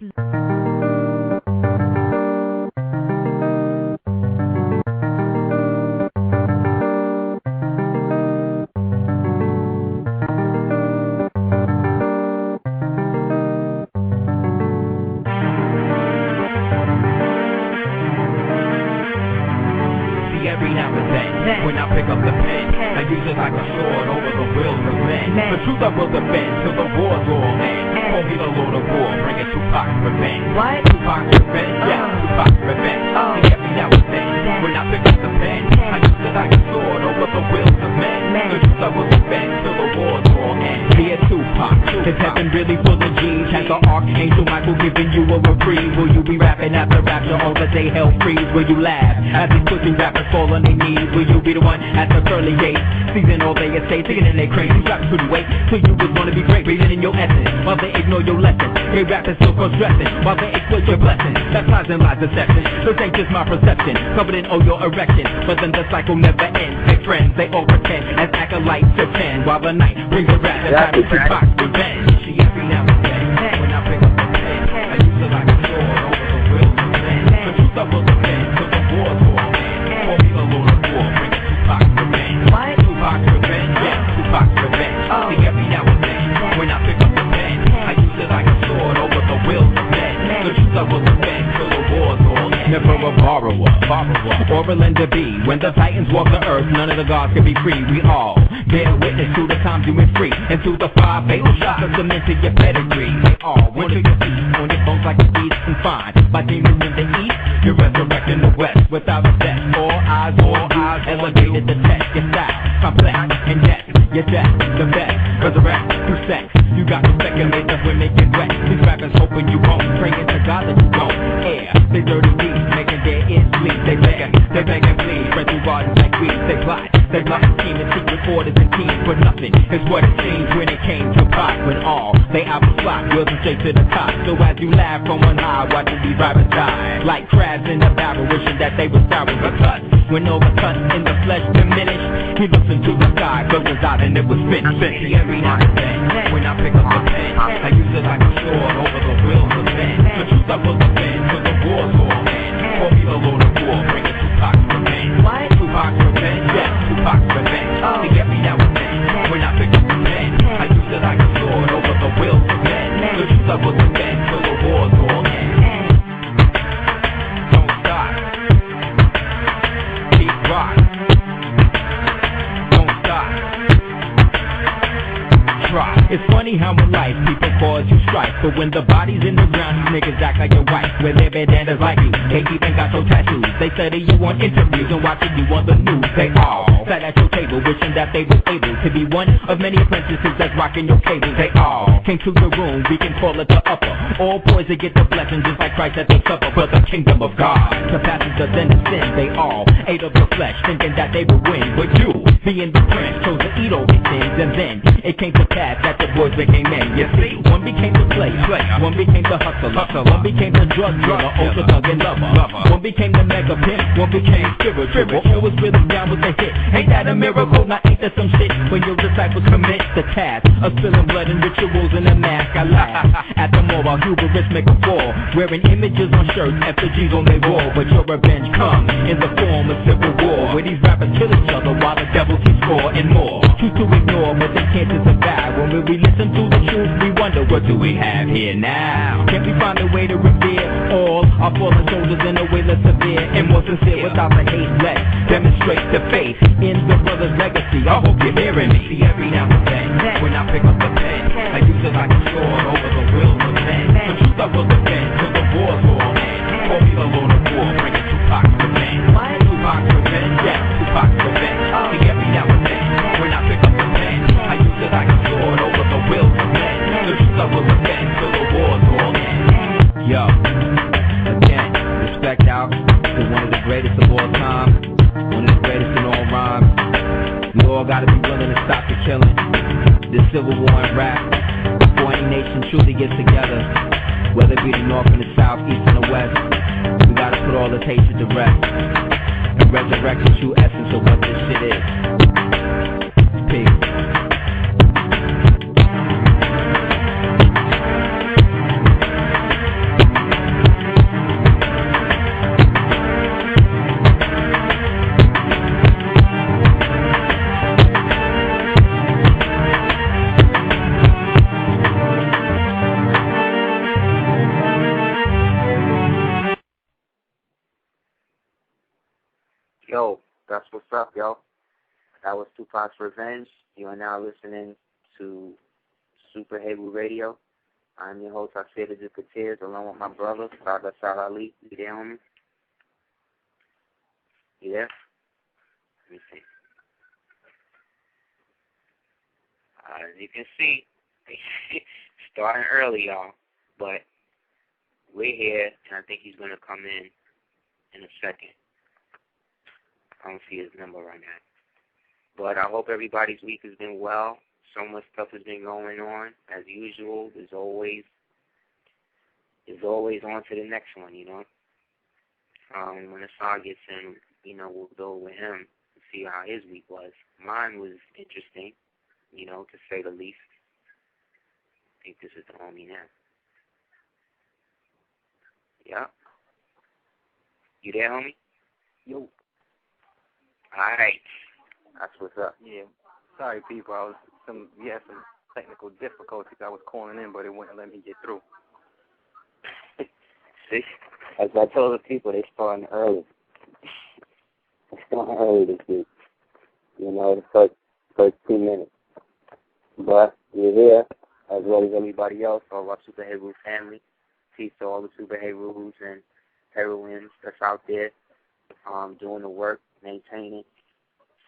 Every now and then, when I pick up the pen, I use it like a sword over the wills of men. The truth I will defend till the war's all end. Call me the Lord of War, bringing Tupac's revenge. What? Tupac's revenge, yeah, Tupac's revenge. Every now and then, when I pick up the pen, I use it like a sword over the wills of men. The truth I will defend till the war's all end. Dear Tupac, is heaven really full of G's? Has the Archangel Michael giving you a reprieve? Will you be rapping after rapture all the day hell freeze? Will you laugh as these pussy rappers fall on their knees? Will you be the one at the pearly gate, seizing all they say, singing in their crazy raps couldn't wait till you was gonna be great, reading in your essence while they ignore your lessons. They rappers still stressing while they exploit your blessings. That's lies and lies deception. This ain't just my perception, covered in all your erection. But then the cycle never ends. Fake friends, they all pretend as acolytes pretend while the night brings the rap and time to Tupac's revenge. See every now and then, when I pick up the pen, I use it like a sword over the wills of men. The truth I will defend till the war's all end. Call me the Lord of War, bringing Tupac's revenge. Tupac's revenge, yeah, Tupac's revenge. See every now and then, when I pick up the pen, I use it like a sword over the wills of men. The truth I will defend till the war's all end. Never a borrower, or a lender be. When the titans walk the earth, none of the gods can be free. We all bear witness to the times you went free, and to the 5 fatal shots of cement to your pedigree. They all went to your feet, on your bones like a beast confined by demons in the east. You're resurrecting the west without a vest. All eyes, elevated the test. Your style, complex, and yes, your death, the best. Resurrect through sex. You got respect and made the women get wet. These rappers hoping you won't, praying to God that you don't air. They dirty beats, making their ends bleed. They beg and plead, spread through gardens like weeds. They plot scheme and secret orders and teams. But nothing is what it seems when it came to pop. When all they apples flop, yours and straight to the top. So as you laugh from on high, watching these rappers die like crabs in a barrel, wishing that they were sour but cut. When all the cuts in the flesh diminish, he looks into the sky, closed his eyes and it was finished. Every now and then, when I pick up the pen, I use it like a sword over the wills of men. The truth I will defend till the war's all end. Call me the Lord of War, bringing Tupac's revenge. Tupac's revenge, yeah, Tupac's revenge. See every now and then, when I pick up the pen, I use it like a sword over the wills of men. The truth I will defend till the war's all end. Don't stop, keep rock. Don't stop, try. It's funny how in life people cause you strife, but when the body's in the ground, these niggas act like your wife. Where their bandanas like you, they even got your tattoos. They study you on interviews and watching you on the news. They all sat at your table, wishing that they was able to be one of many apprentices that's rocking your cables. They all came to the room, we can call it the upper. All boys that get the blessing just like Christ at the supper. But the kingdom of God surpasses the sin of sin. They all ate of the flesh, thinking that they would win. But you, being the prince, chose to eat all these things. And then it came to pass that the boys became men. You see, one became the player, one became the hustler, one became the drug dealer, ultra thug and lover. One became the mega pimp, one became spiritual. Always rhythm down with the hit. Ain't that a miracle? Now ain't that some shit? When your disciples commit the task of spilling blood and rituals in a mask, I laugh at the more while hubris make a fall, wearing images on shirts, effigies on their wall. But your revenge come in the form of civil war, where these rappers kill each other while the devil keeps score and more. Choose to ignore, but they can't just survive. When we listen to the truth, we wonder, what do we have here now? Can we find a way to revere all our fallen soldiers in a way less severe and more sincere? Without the hate, let's demonstrate the faith in the brother's legacy. I hope you're hearing me. See, every now and then, when I pick up the pen, I use it like a sword over the wills of men. The truth I will defend till the war's all end. Call me the Lord of War, bringing Tupac's revenge. Tupac's revenge, yeah, Tupac's revenge. See, every now and then, when I pick up the pen, I use it like a sword over the wills of men. The truth I will defend till the war's all end. Yo, again, respect out to one of the greatest of all time, one of the greatest in all rhymes. We all gotta be willing to stop the killing, this civil war and rap, before any nation truly gets together. Whether it be the north and the south, east and the west, we gotta put all this hatred to rest and resurrect the true essence of what this shit is. Peace. up, yo? That was Tupac's Revenge. You are now listening to Super Heru Radio. I'm your host, Aseer along with my brother, Sada Ali. You there, homie? You there? Let me see. As you can see, starting early, y'all. But we're here, and I think he's going to come in a second. I don't see his number right now. But I hope everybody's week has been well. So much stuff has been going on. As usual, there's always on to the next one, you know. When Asar gets in, you know, we'll go with him and see how his week was. Mine was interesting, you know, to say the least. I think this is the homie now. Yeah. You there, homie? Yo. All right. That's what's up. Yeah. Sorry, people. We had some technical difficulties. I was calling in, but it wouldn't let me get through. See, as I told the people, they starting early. They're starting early this week. You know, the first 2 minutes. But you're here, as well as everybody else, all of our Super Heru family. Peace to all the Super Herus and heroines that's out there doing the work, maintaining,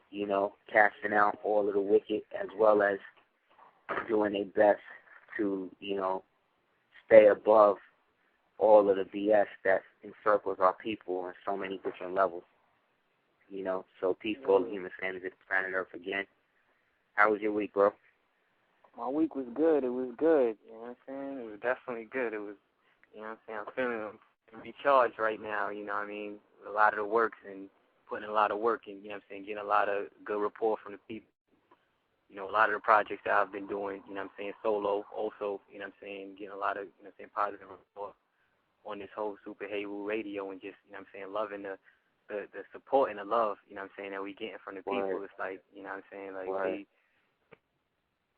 you know, casting out all of the wicked, as well as doing their best to, you know, stay above all of the BS that encircles our people on so many different levels. You know, so peace to all the human families of planet Earth again. How was your week, bro? My week was good. It was good. You know what I'm saying? It was definitely good. It was, you know what I'm saying? I'm feeling recharged right now, you know what I mean? A lot of the works and putting a lot of work in, you know what I'm saying? Getting a lot of good rapport from the people. You know, a lot of the projects that I've been doing, you know what I'm saying, solo also, you know what I'm saying, getting a lot of, you know what I'm saying, positive rapport on this whole Super Heru Radio and just, you know what I'm saying, loving the support and the love, you know what I'm saying, that we getting from the people. Word. It's like, you know what I'm saying, like Word.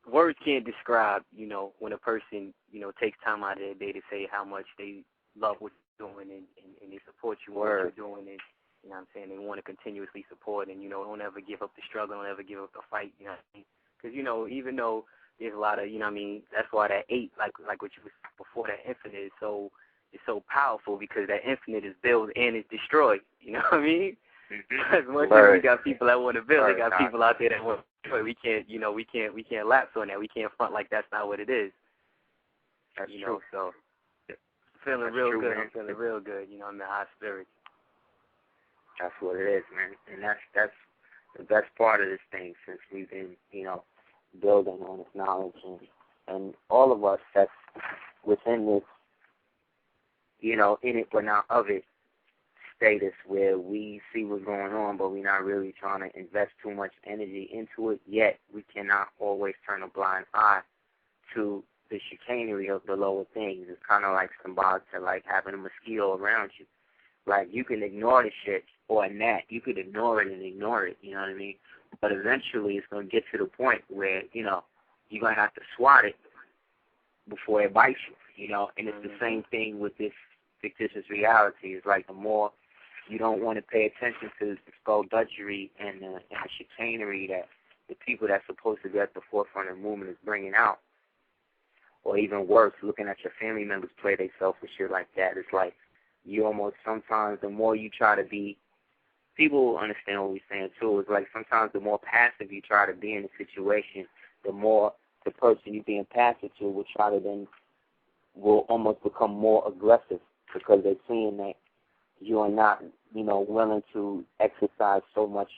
Words can't describe, you know, when a person, you know, takes time out of their day to say how much they love what you're doing and they support you in what you're doing, and, you know what I'm saying, they want to continuously support and, you know, don't ever give up the struggle, don't ever give up the fight, you know what I mean? Because, you know, even though there's a lot of, you know what I mean, that's why that 8, like what you was before, that infinite is so powerful, because that infinite is built and is destroyed, you know what I mean? As much as we got people that want to build, they got people out there that want to destroy. We can't, you know, we can't lapse on that. We can't front like that's not what it is. That's you true. know, so feeling that's real true, good. Man. I'm feeling real good. You know, I'm in high spirits. That's what it is, man. And that's the best part of this thing, since we've been, you know, building on this knowledge, and all of us that's within this, you know, in it but not of it status, where we see what's going on, but we're not really trying to invest too much energy into it, yet we cannot always turn a blind eye to the chicanery of the lower things. It's kind of like symbolic to like having a mosquito around you. Like, you can ignore the shit, or a gnat. You could ignore it and ignore it, you know what I mean? But eventually it's going to get to the point where, you know, you're going to have to swat it before it bites you, you know? And it's the same thing with this fictitious reality. It's like the more you don't want to pay attention to the skullduggery and the chicanery that the people that's supposed to be at the forefront of the movement is bringing out, or even worse, looking at your family members play themselves with shit like that. It's like you almost, sometimes the more you try to be, people understand what we're saying too, it's like sometimes the more passive you try to be in a situation, the more the person you're being passive to will try to then, will almost become more aggressive, because they're seeing that you are not, you know, willing to exercise so much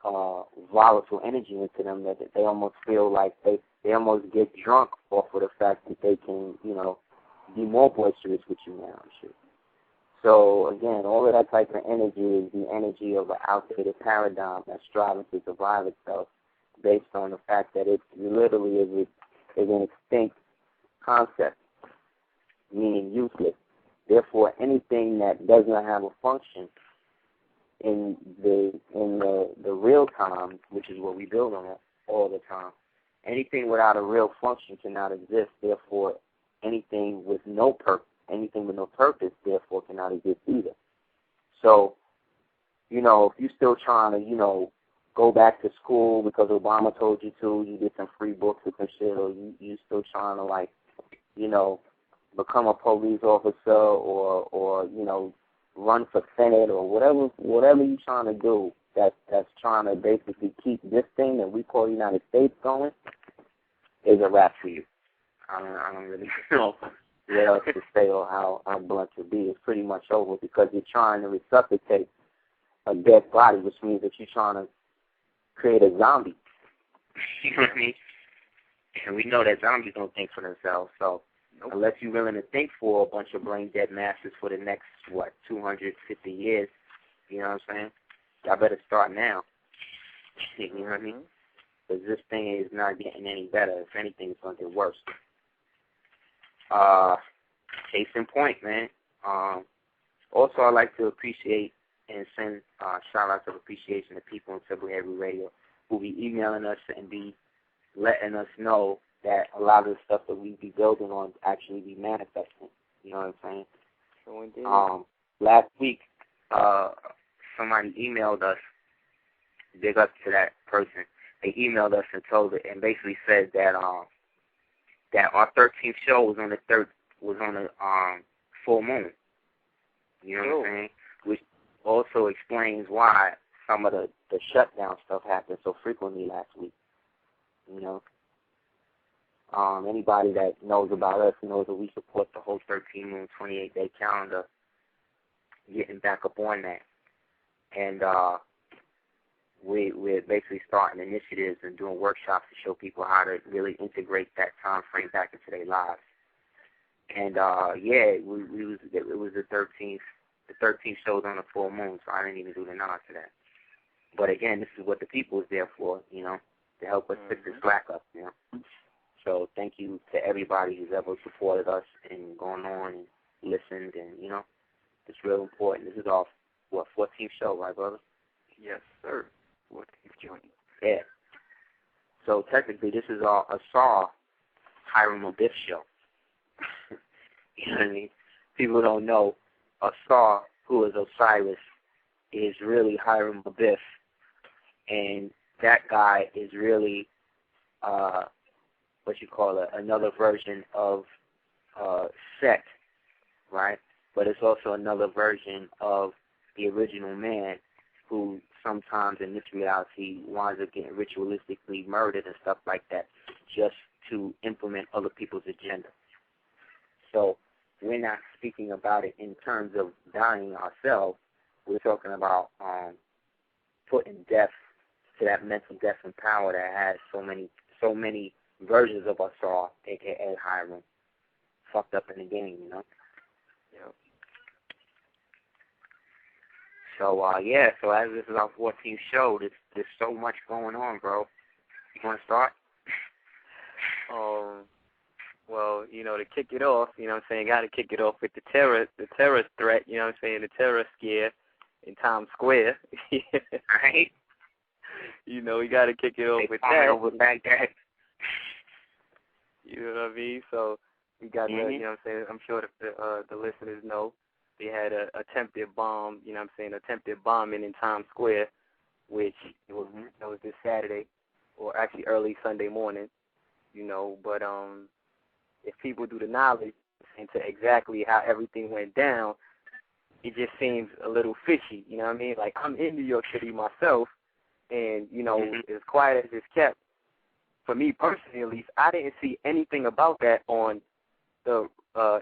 volatile energy into them that they almost feel like they almost get drunk off of the fact that they can, you know, be more boisterous with you now and shit. So, again, all of that type of energy is the energy of an outdated paradigm that's striving to survive itself, based on the fact that it literally is an extinct concept, meaning useless. Therefore, anything that does not have a function in the real time, which is what we build on all the time, anything without a real function cannot exist. Therefore, anything with no purpose, therefore, cannot exist either. So, you know, if you're still trying to, you know, go back to school because Obama told you to, you get some free books or some shit, or you still trying to, like, you know, become a police officer or you know, run for Senate or whatever you're trying to do that's trying to basically keep this thing that we call the United States going, is a wrap for you. I don't really know what else to say or how blunt to be. It's pretty much over because you're trying to resuscitate a dead body, which means that you're trying to create a zombie. You know what I mean? And we know that zombies don't think for themselves, so unless you're willing to think for a bunch of brain-dead masses for the next, 250 years, you know what I'm saying? Y'all better start now. You know what I mean? Because this thing is not getting any better. If anything, it's going to get worse. Case in point, man. Also, I'd like to appreciate and send shout-outs of appreciation to people in Triple Heru Radio who be emailing us and be letting us know that a lot of the stuff that we be building on actually be manifesting. You know what I'm saying? So indeed. Last week, somebody emailed us, big up to that person. They emailed us and basically said that that our 13th show was on the full moon. You know what I'm saying? Which also explains why some of the shutdown stuff happened so frequently last week. You know? Anybody that knows about us knows that we support the whole 13-moon, 28-day calendar, getting back up on that. And we're basically starting initiatives and doing workshops to show people how to really integrate that time frame back into their lives. And, it was the 13th. The 13th show's on the full moon, so I didn't even do the nod to that. But, again, this is what the people is there for, you know, to help us pick the slack up, you know. So thank you to everybody who's ever supported us and gone on and listened, and, you know, it's real important. This is our, 14th show, right, brother? Yes, sir. 14th joint. Yeah. So technically this is our Aseer Hiram Abiff show. You know what I mean? People don't know Aseer, who is Osiris, is really Hiram Abiff, and that guy is really another version of Set, right? But it's also another version of the original man who sometimes in this reality winds up getting ritualistically murdered and stuff like that just to implement other people's agenda. So we're not speaking about it in terms of dying ourselves. We're talking about putting death to that mental death and power that has so many versions of Aseer, a.k.a. Hiram, fucked up in the game, you know? Yep. So, so as this is our 14th show, there's so much going on, bro. You want to start? Well, you know, to kick it off, you know what I'm saying, got to kick it off with the terrorist threat, you know what I'm saying, the terror scare in Times Square. Right? You know, we got to kick it off with that. Over Baghdad. You know what I mean? So we got you know what I'm saying, I'm sure the listeners know they had a attempted bomb, you know what I'm saying, attempted bombing in Times Square, which was this Saturday, or actually early Sunday morning, you know, but if people do the knowledge into exactly how everything went down, it just seems a little fishy, you know what I mean? Like, I'm in New York City myself, and, you know, as quiet as it's kept, for me personally at least, I didn't see anything about that on the,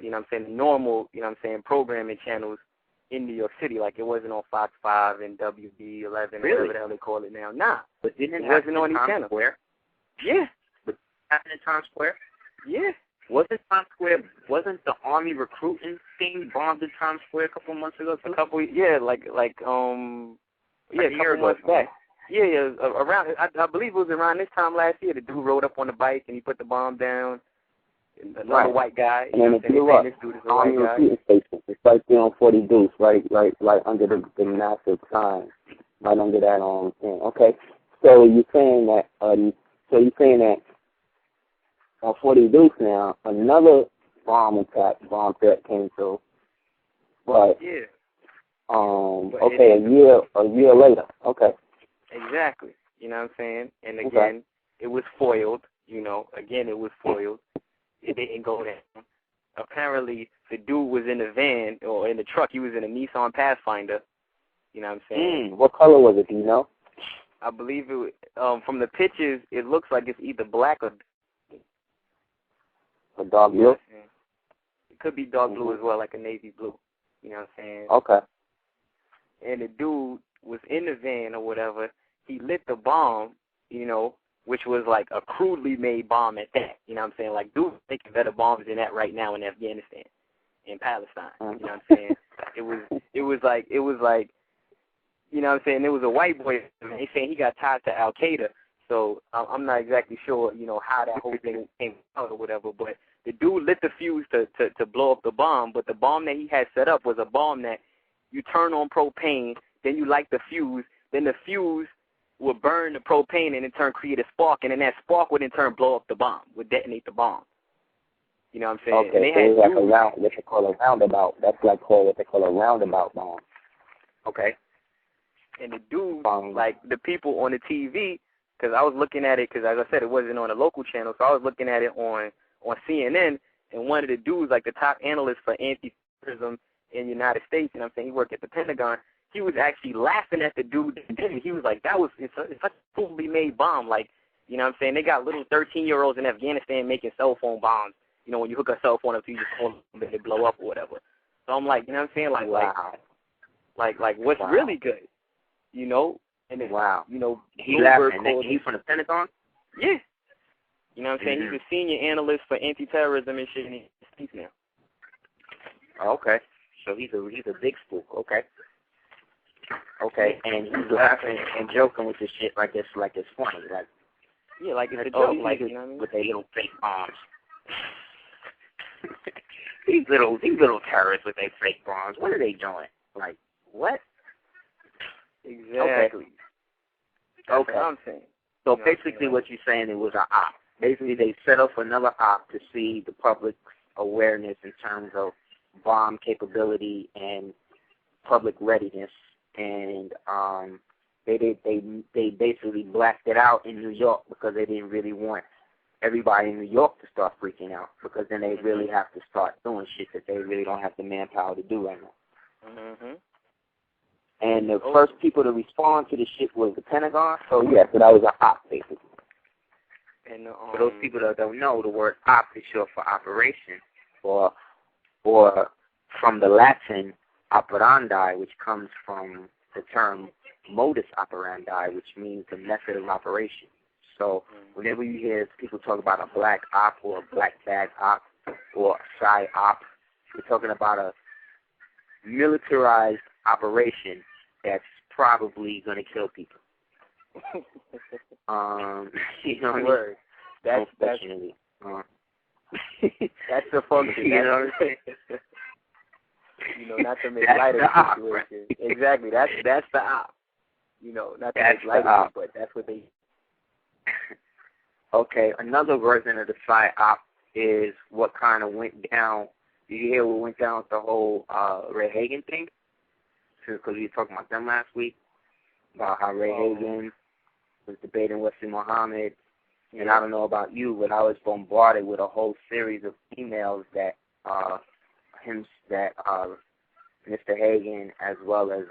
you know what I'm saying, the normal, you know what I'm saying, programming channels in New York City. Like, it wasn't on Fox 5 and WB11, really? Whatever the hell they call it now. Nah. But didn't it wasn't on any channel. Square? Yeah. But it happened in Times Square? Yeah. Wasn't the Army recruiting thing bombed in Times Square a couple of months ago? A couple months back. Yeah, around. I believe it was around this time last year. The dude rode up on the bike and he put the bomb down. Another white guy. And then it blew up. This dude is a Army white recruiting station. It's right there on 40 Deuce, right under the massive sign, right under that thing. Okay, so you're saying that on 40 Deuce now, another bomb threat came through. But yeah. Okay, a year later. Okay. Exactly. You know what I'm saying? And again, it was foiled. You know, again, it was foiled. It didn't go down. Apparently, the dude was in the van or in the truck. He was in a Nissan Pathfinder. You know what I'm saying? What color was it? Do you know? I believe it. From the pictures, it looks like it's either black or dark blue. It could be dark blue as well, like a navy blue. You know what I'm saying? Okay. And the dude was in the van or whatever. He lit the bomb, you know, which was like a crudely made bomb at that. You know what I'm saying? Like, dude's making better bombs than that right now in Afghanistan, in Palestine. You know what I'm saying? It was like, you know what I'm saying? There was a white boy. They saying he got tied to Al Qaeda. So I'm not exactly sure, you know, how that whole thing came out or whatever. But the dude lit the fuse to blow up the bomb. But the bomb that he had set up was a bomb that you turn on propane, then you light the fuse, then the fuse would burn the propane and in turn create a spark, and then that spark would in turn blow up the bomb, would detonate the bomb. You know what I'm saying? Okay, and they so had it's like what they call a roundabout. That's like what they call a roundabout bomb. Okay. And the dude, like the people on the TV, because I was looking at it, because as I said, it wasn't on a local channel, so I was looking at it on CNN, and one of the dudes, like the top analyst for anti-terrorism in the United States, you know what I'm saying, he worked at the Pentagon, he was actually laughing at the dude that did it. He was like, it's such a crudely made bomb. Like, you know what I'm saying, they got little 13-year-olds in Afghanistan making cell phone bombs. You know, when you hook a cell phone up to you, just call them and they blow up or whatever. So I'm like, you know what I'm saying, like what's really good, you know? And then, you know, he laughing. He's from the Pentagon? Yeah. You know what I'm saying? He's a senior analyst for anti-terrorism and shit, and he's now. Okay. So he's a big spook. Okay. Okay. And he's laughing and joking with this shit like it's funny. Like, yeah, like it's a joke. Like, you know what I mean? With their little fake bombs. these little terrorists with their fake bombs. What are they doing? Like, what? Exactly. Okay. That's what I'm saying. So basically what you're saying, it was an op. Basically they set up another op to see the public's awareness in terms of bomb capability and public readiness. And they basically blacked it out in New York because they didn't really want everybody in New York to start freaking out, because then they really have to start doing shit that they really don't have the manpower to do right now. Mm-hmm. And the first people to respond to the shit was the Pentagon. So, so that was an op, basically. And for those people that don't know, the word op is short for operation, or from the Latin operandi, which comes from the term modus operandi, which means the method of operation. So whenever you hear people talk about a black op or a black bag op or a psy-op, we're talking about a militarized operation that's probably going to kill people. You know what I mean? That's the function. You know what I'm saying? You know, not to make light of the situation. Right? Exactly. That's the op. You know, not to make light of it, but that's what they. Okay, another version of the psy-op is what kind of went down. Did you hear what went down with the whole Ray Hagan thing? Because we were talking about them last week, about how Ray Hagan was debating Wesley Muhammad. And I don't know about you, but I was bombarded with a whole series of emails that Mr. Hagan as well as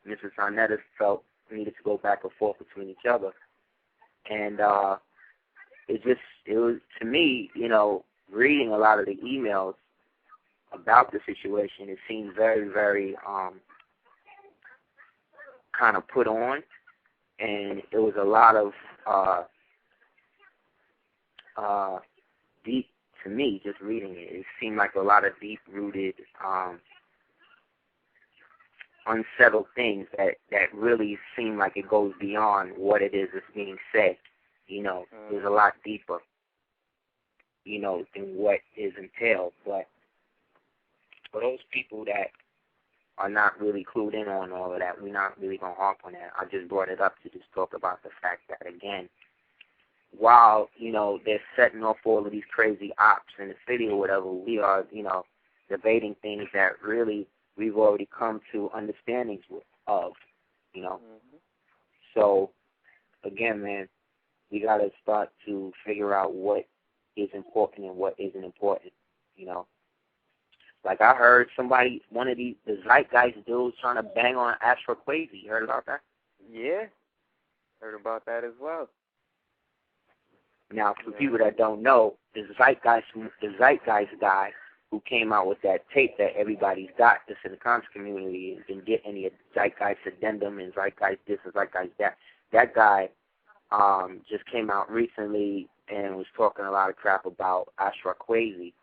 Mrs. Sarnetta felt needed to go back and forth between each other. And it was, to me, you know, reading a lot of the emails about the situation, it seemed very, very kind of put on, and it was a lot of deep, to me, just reading it. It seemed like a lot of deep-rooted, unsettled things that really seem like it goes beyond what it is that's being said. You know, there's a lot deeper, you know, than what is entailed. But for those people that are not really clued in on all of that, we're not really going to harp on that. I just brought it up to just talk about the fact that, again, while, you know, they're setting off all of these crazy ops in the city or whatever, we are, you know, debating things that really we've already come to understandings of, you know. Mm-hmm. So, again, man, we got to start to figure out what is important and what isn't important, you know. Like I heard somebody, one of the zeitgeist dudes trying to bang on Astro Quasi. You heard about that? Yeah, heard about that as well. Now, for people that don't know, the zeitgeist guy who came out with that tape that everybody's got, this in the comics community, and didn't get any zeitgeist addendum and zeitgeist this and zeitgeist that. That guy just came out recently and was talking a lot of crap about Astro Quasi,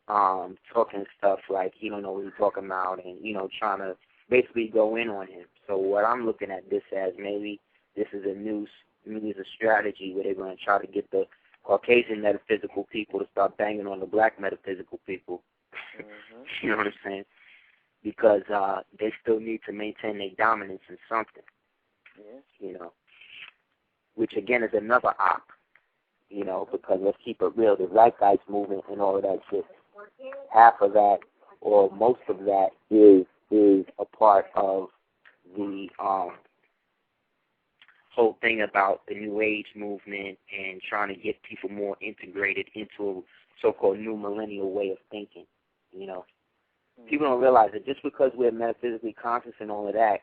talking stuff like he don't know what he's talking about, and you know, trying to basically go in on him. So what I'm looking at this as, maybe this is a strategy where they're going to try to get the Caucasian metaphysical people to start banging on the black metaphysical people. Mm-hmm. You know what I'm saying? Because they still need to maintain their dominance in something. Yeah. You know, which again is another op. You know, because let's keep it real, the zeitgeist movement and all of that shit, half of that or most of that is a part of the whole thing about the New Age movement and trying to get people more integrated into a so-called new millennial way of thinking. You know, people don't realize that just because we're metaphysically conscious and all of that,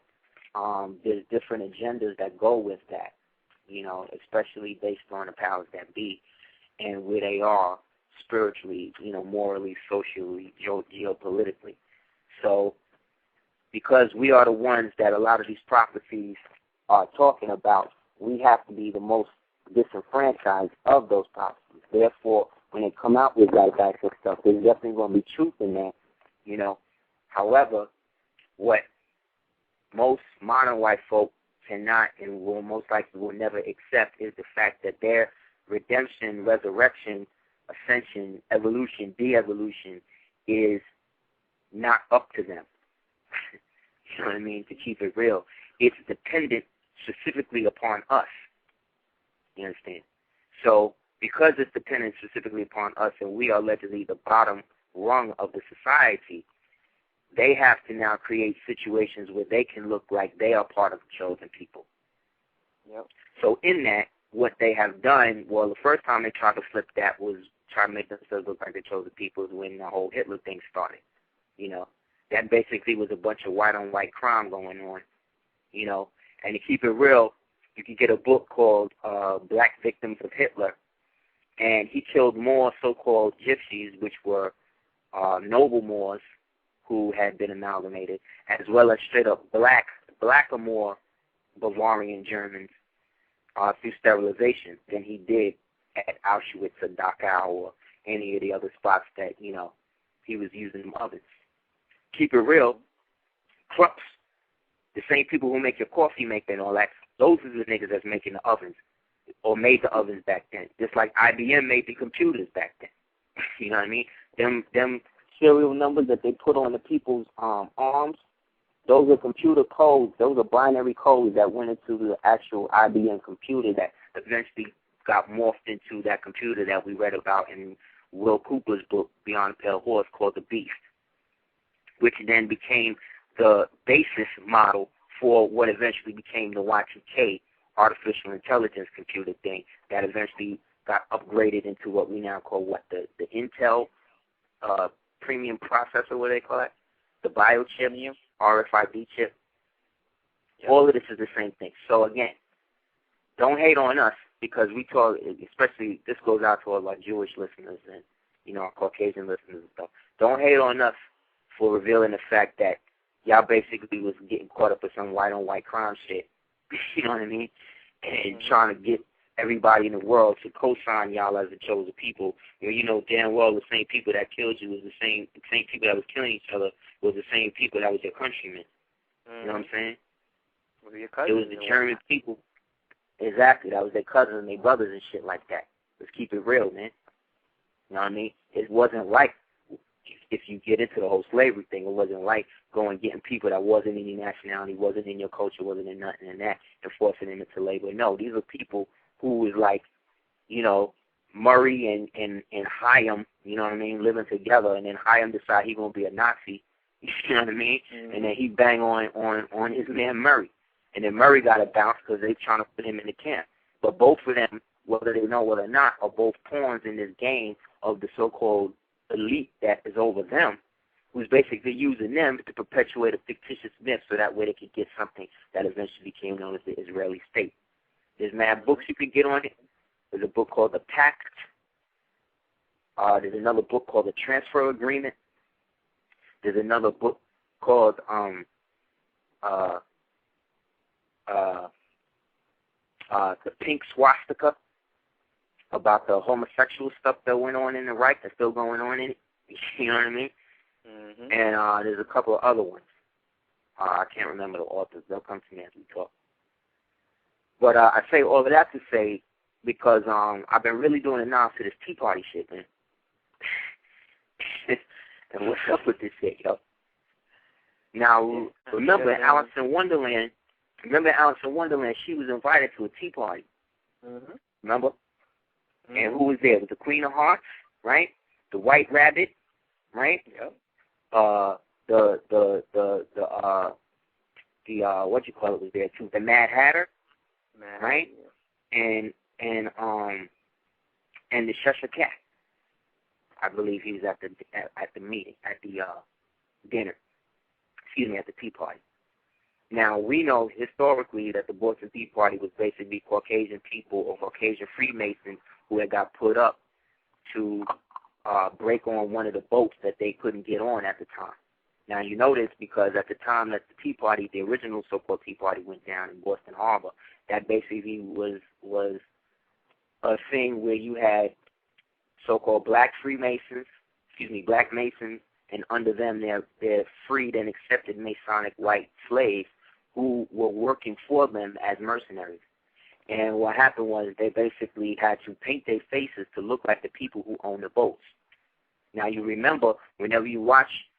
there's different agendas that go with that. You know, especially based on the powers that be and where they are spiritually, you know, morally, socially, geopolitically. So, because we are the ones that a lot of these prophecies are talking about, we have to be the most disenfranchised of those prophecies. Therefore, when they come out with that type of stuff, there's definitely going to be truth in that, you know. However, what most modern white folk cannot and will most likely will never accept is the fact that their redemption, resurrection, ascension, evolution, de-evolution is not up to them. You know what I mean? To keep it real, it's dependent specifically upon us. You understand? So because it's dependent specifically upon us and we are allegedly the bottom rung of the society, they have to now create situations where they can look like they are part of the chosen people. Yep. So in that, what they have done, well, the first time they tried to flip that was try to make themselves look like the chosen people is when the whole Hitler thing started. You know, that basically was a bunch of white-on-white crime going on, you know. And to keep it real, you can get a book called Black Victims of Hitler, and he killed more so-called gypsies, which were noble Moors who had been amalgamated, as well as straight-up Blackamoor Bavarian Germans through sterilization than he did at Auschwitz or Dachau or any of the other spots that, you know, he was using ovens. Keep it real, Krups, the same people who make your coffee maker and all that, those are the niggas that's making the ovens or made the ovens back then, just like IBM made the computers back then. You know what I mean? Them serial numbers that they put on the people's arms, those are computer codes. Those are binary codes that went into the actual IBM computer that eventually got morphed into that computer that we read about in Will Cooper's book, Beyond the Pale Horse, called The Beast, which then became the basis model for what eventually became the Y2K artificial intelligence computer thing that eventually got upgraded into what we now call the Intel premium processor, what they call it, the biochip, RFID chip. Yep. All of this is the same thing. So again, don't hate on us because we talk, especially this goes out to all our Jewish listeners and, you know, our Caucasian listeners and stuff. Don't hate on us for revealing the fact that y'all basically was getting caught up with some white-on-white crime shit. You know what I mean? And trying to get everybody in the world to co-sign y'all as the chosen people. You know damn well the same people that killed you was the same people that was killing each other was the same people that was your countrymen. You know what I'm saying? It was the German people. Exactly. That was their cousins and their brothers and shit like that. Let's keep it real, man. You know what I mean? It wasn't like, if you get into the whole slavery thing, it wasn't like going getting people that wasn't in your nationality, wasn't in your culture, wasn't in nothing in that, and forcing them into labor. No, these are people who was like, you know, Murray and Chaim, you know what I mean, living together, and then Chaim decide he's going to be a Nazi, You know what I mean? And then he bang on his man Murray. And then Murray got a bounce because they trying to put him in the camp. But both of them, whether they know it or not, are both pawns in this game of the so-called elite that is over them, who's basically using them to perpetuate a fictitious myth so that way they could get something that eventually became known as the Israeli state. There's mad books you can get on it. There's a book called The Pact. There's another book called The Transfer Agreement. There's another book called The Pink Swastika, about the homosexual stuff that went on in the right that's still going on in it. You know what I mean? Mm-hmm. And there's a couple of other ones. I can't remember the authors. They'll come to me as we talk. But I say all of that to say, because I've been really doing it now to this Tea Party shit, man. And what's up with this shit, yo? Now, remember Alice in Wonderland? She was invited to a tea party. Mm-hmm. Remember? Mm-hmm. And who was there? It was the Queen of Hearts, right? The White Rabbit, right? Yep. The what you call it was there too? The Mad Hatter, right? Yeah. And the Cheshire Cat. I believe he was at the meeting, at the dinner. Excuse me, at the tea party. Now, we know historically that the Boston Tea Party was basically Caucasian people or Caucasian Freemasons who had got put up to break on one of the boats that they couldn't get on at the time. Now, you know this because at the time that the Tea Party, the original so-called Tea Party, went down in Boston Harbor, that basically was a thing where you had so-called black Masons, and under them they're freed and accepted Masonic white slaves who were working for them as mercenaries. And what happened was they basically had to paint their faces to look like the people who own the boats. Now, you remember, whenever you watch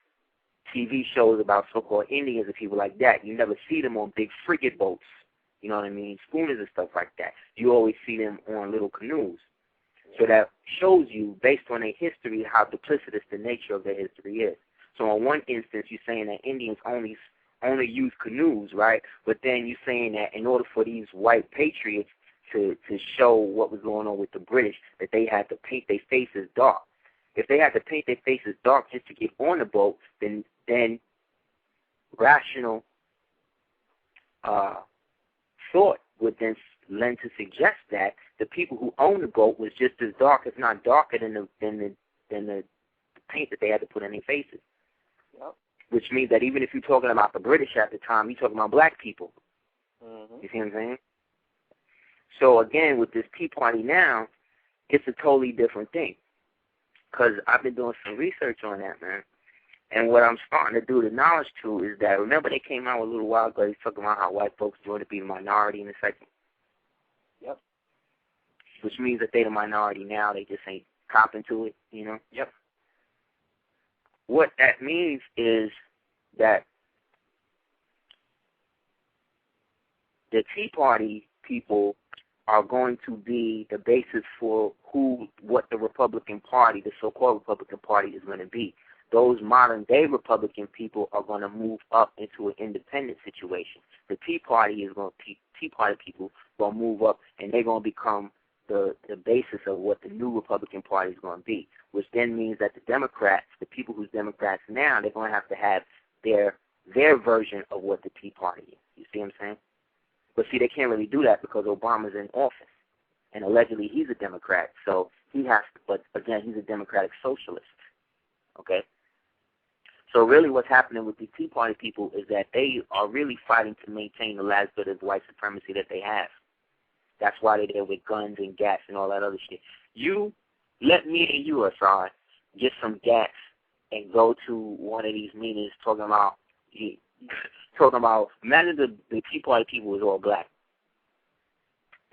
TV shows about so-called Indians and people like that, you never see them on big frigate boats, you know what I mean, schooners and stuff like that. You always see them on little canoes. So that shows you, based on their history, how duplicitous the nature of their history is. So in one instance, you're saying that Indians only use canoes, right? But then you're saying that in order for these white patriots to show what was going on with the British, that they had to paint their faces dark. If they had to paint their faces dark just to get on the boat, then rational thought would then lend to suggest that the people who owned the boat was just as dark, if not darker, than the paint that they had to put on their faces. Yep. Which means that even if you're talking about the British at the time, you're talking about black people. Mm-hmm. You see what I'm saying? So again, with this Tea Party now, it's a totally different thing. Because I've been doing some research on that, man. And what I'm starting to do the knowledge to is that, remember they came out a little while ago, they talking about how white folks joined to be the minority in the second. Yep. Which means that they're the minority now, they just ain't copping to it, you know? Yep. What that means is that the Tea Party people are going to be the basis for what the Republican Party, the so-called Republican Party, is going to be. Those modern-day Republican people are going to move up into an independent situation. The Tea Party people going to move up, and they're going to become the basis of what the new Republican Party is going to be, which then means that the Democrats, the people who's Democrats now, they're going to have their version of what the Tea Party is. You see what I'm saying? But see, they can't really do that because Obama's in office, and allegedly he's a Democrat. So he has to, but again, he's a Democratic socialist. Okay? So really what's happening with the Tea Party people is that they are really fighting to maintain the last bit of white supremacy that they have. That's why they're there with guns and gas and all that other shit. You, let me and you, Asar, get some gas and go to one of these meetings talking about, imagine the Tea Party people was all black.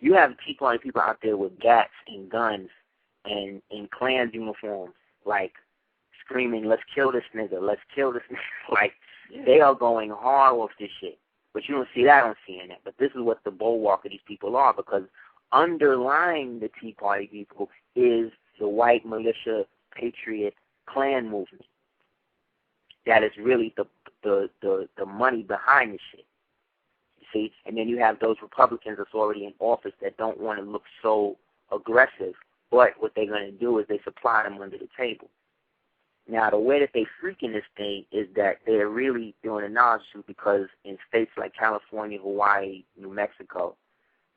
You have Tea Party people out there with gas and guns and in Klan uniforms, like, screaming, let's kill this nigga, let's kill this nigga. Like, they are going hard off this shit. But you don't see that on CNN. But this is what the bulwark of these people are, because underlying the Tea Party people is the white militia, patriot, Klan movement. that is really the money behind the shit. You see? And then you have those Republicans that's already in office that don't want to look so aggressive, but what they're going to do is they supply them under the table. Now, the way that they freaking this thing is that they're really doing a knowledge shoot, because in states like California, Hawaii, New Mexico,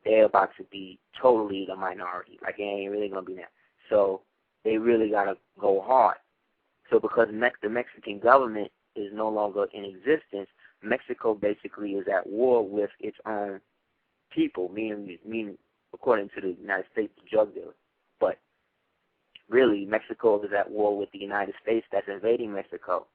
they're about to be totally the minority. Like, it ain't really going to be that. So they really got to go hard. So because the Mexican government is no longer in existence, Mexico basically is at war with its own people, meaning according to the United States, drug dealers. But really, Mexico is at war with the United States that's invading Mexico.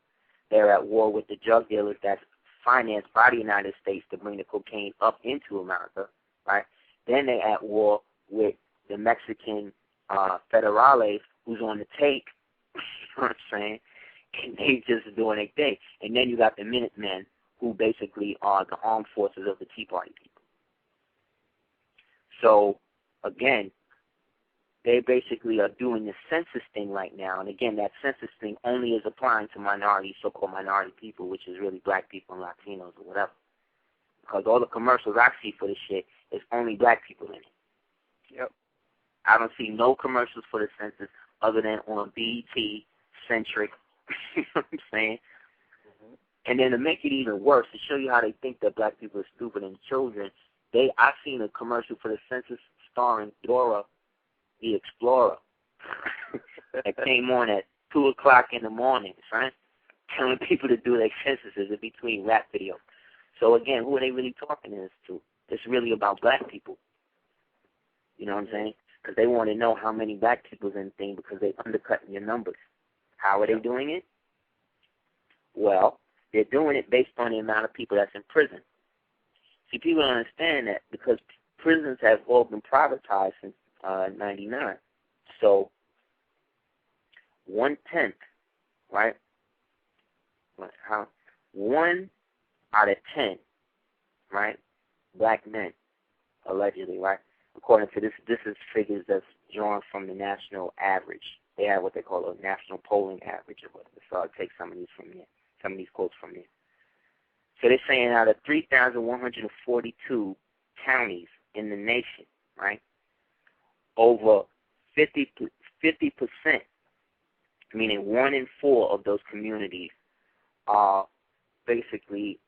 They're at war with the drug dealers that's financed by the United States to bring the cocaine up into America, right? Then they're at war with the Mexican federales who's on the take, you know what I'm saying? And they just doing their thing. And then you got the Minutemen, who basically are the armed forces of the Tea Party people. So, again, they basically are doing the census thing right now. And, again, that census thing only is applying to minority, so-called minority people, which is really black people and Latinos or whatever. Because all the commercials I see for this shit is only black people in it. Yep. I don't see no commercials for the census other than on BET, Centric, you know what I'm saying? Mm-hmm. And then to make it even worse, to show you how they think that black people are stupid and children, I've seen a commercial for the census starring Dora the Explorer that came on at 2 o'clock in the morning, right? Telling people to do their censuses in between rap videos. So again, who are they really talking this to? It's really about black people. You know what I'm saying? Because they want to know how many black people's in the thing, because they're undercutting your numbers. How are they doing it? Well, they're doing it based on the amount of people that's in prison. See, people don't understand that because prisons have all been privatized since 99. So 1/10, right? How 1 out of 10, right? Black men, allegedly, right? According to this is figures that's drawn from the national average. They have what they call a national polling average or whatever. So I'll take some of these from there, some of these quotes from there. So they're saying out of 3,142 counties in the nation, right, over 50%, meaning 1 in 4 of those communities are basically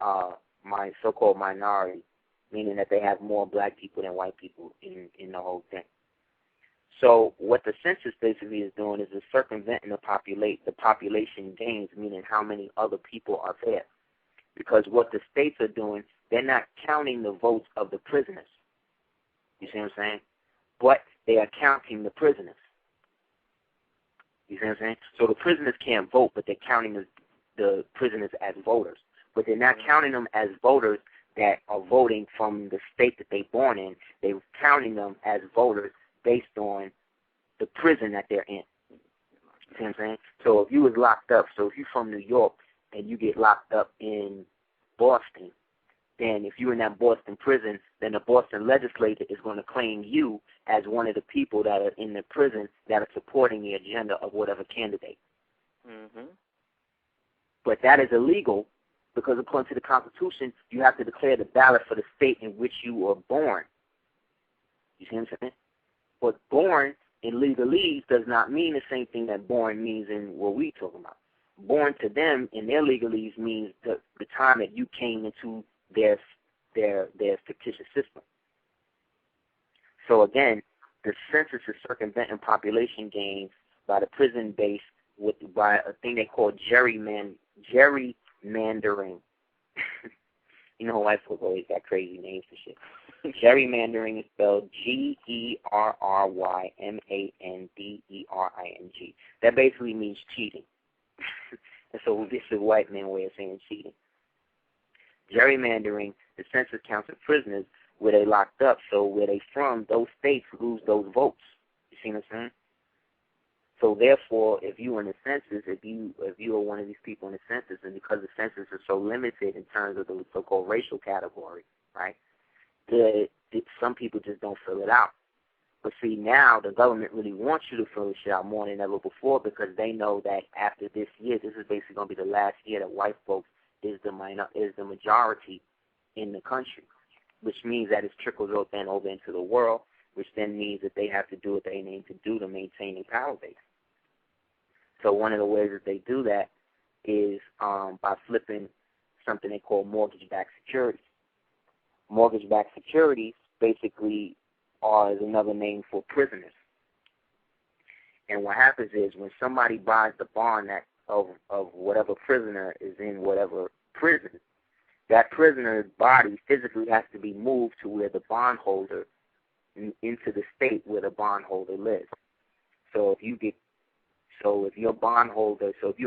my so-called minority, meaning that they have more black people than white people in the whole thing. So what the census basically is doing is it's circumventing the population gains, meaning how many other people are there. Because what the states are doing, they're not counting the votes of the prisoners. You see what I'm saying? But they are counting the prisoners. You see what I'm saying? So the prisoners can't vote, but they're counting the prisoners as voters. But they're not counting them as voters that are voting from the state that they're born in. They're counting them as voters based on the prison that they're in. You see what I'm saying? So if you was locked up, so if you're from New York and you get locked up in Boston, then if you're in that Boston prison, then the Boston legislature is going to claim you as one of the people that are in the prison that are supporting the agenda of whatever candidate. Mm-hmm. But that is illegal because according to the Constitution, you have to declare the ballot for the state in which you were born. You see what I'm saying? But born in legalese does not mean the same thing that born means in what we talking about. Born to them in their legalese means the time that you came into their fictitious system. So again, the census is circumventing population gains by the prison base by a thing they call gerrymandering. You know, white folks always got crazy names for shit. Gerrymandering is spelled GERRYMANDERING. That basically means cheating. And so this is a white man way of saying cheating. Gerrymandering, the census counts of prisoners where they locked up, so where they from, those states lose those votes. You see what I'm saying? So therefore, if you are in the census, if you are one of these people in the census, and because the census is so limited in terms of the so-called racial category, right, some people just don't fill it out. But see, now the government really wants you to fill this shit out more than ever before because they know that after this year, this is basically going to be the last year that white folks is the majority in the country, which means that it's trickled then over into the world, which then means that they have to do what they need to do to maintain their power base. So one of the ways that they do that is by flipping something they call mortgage-backed securities. Mortgage-backed securities basically is another name for prisoners. And what happens is when somebody buys the bond of whatever prisoner is in whatever prison, that prisoner's body physically has to be moved to where the bondholder, into the state where the bondholder lives. So if you're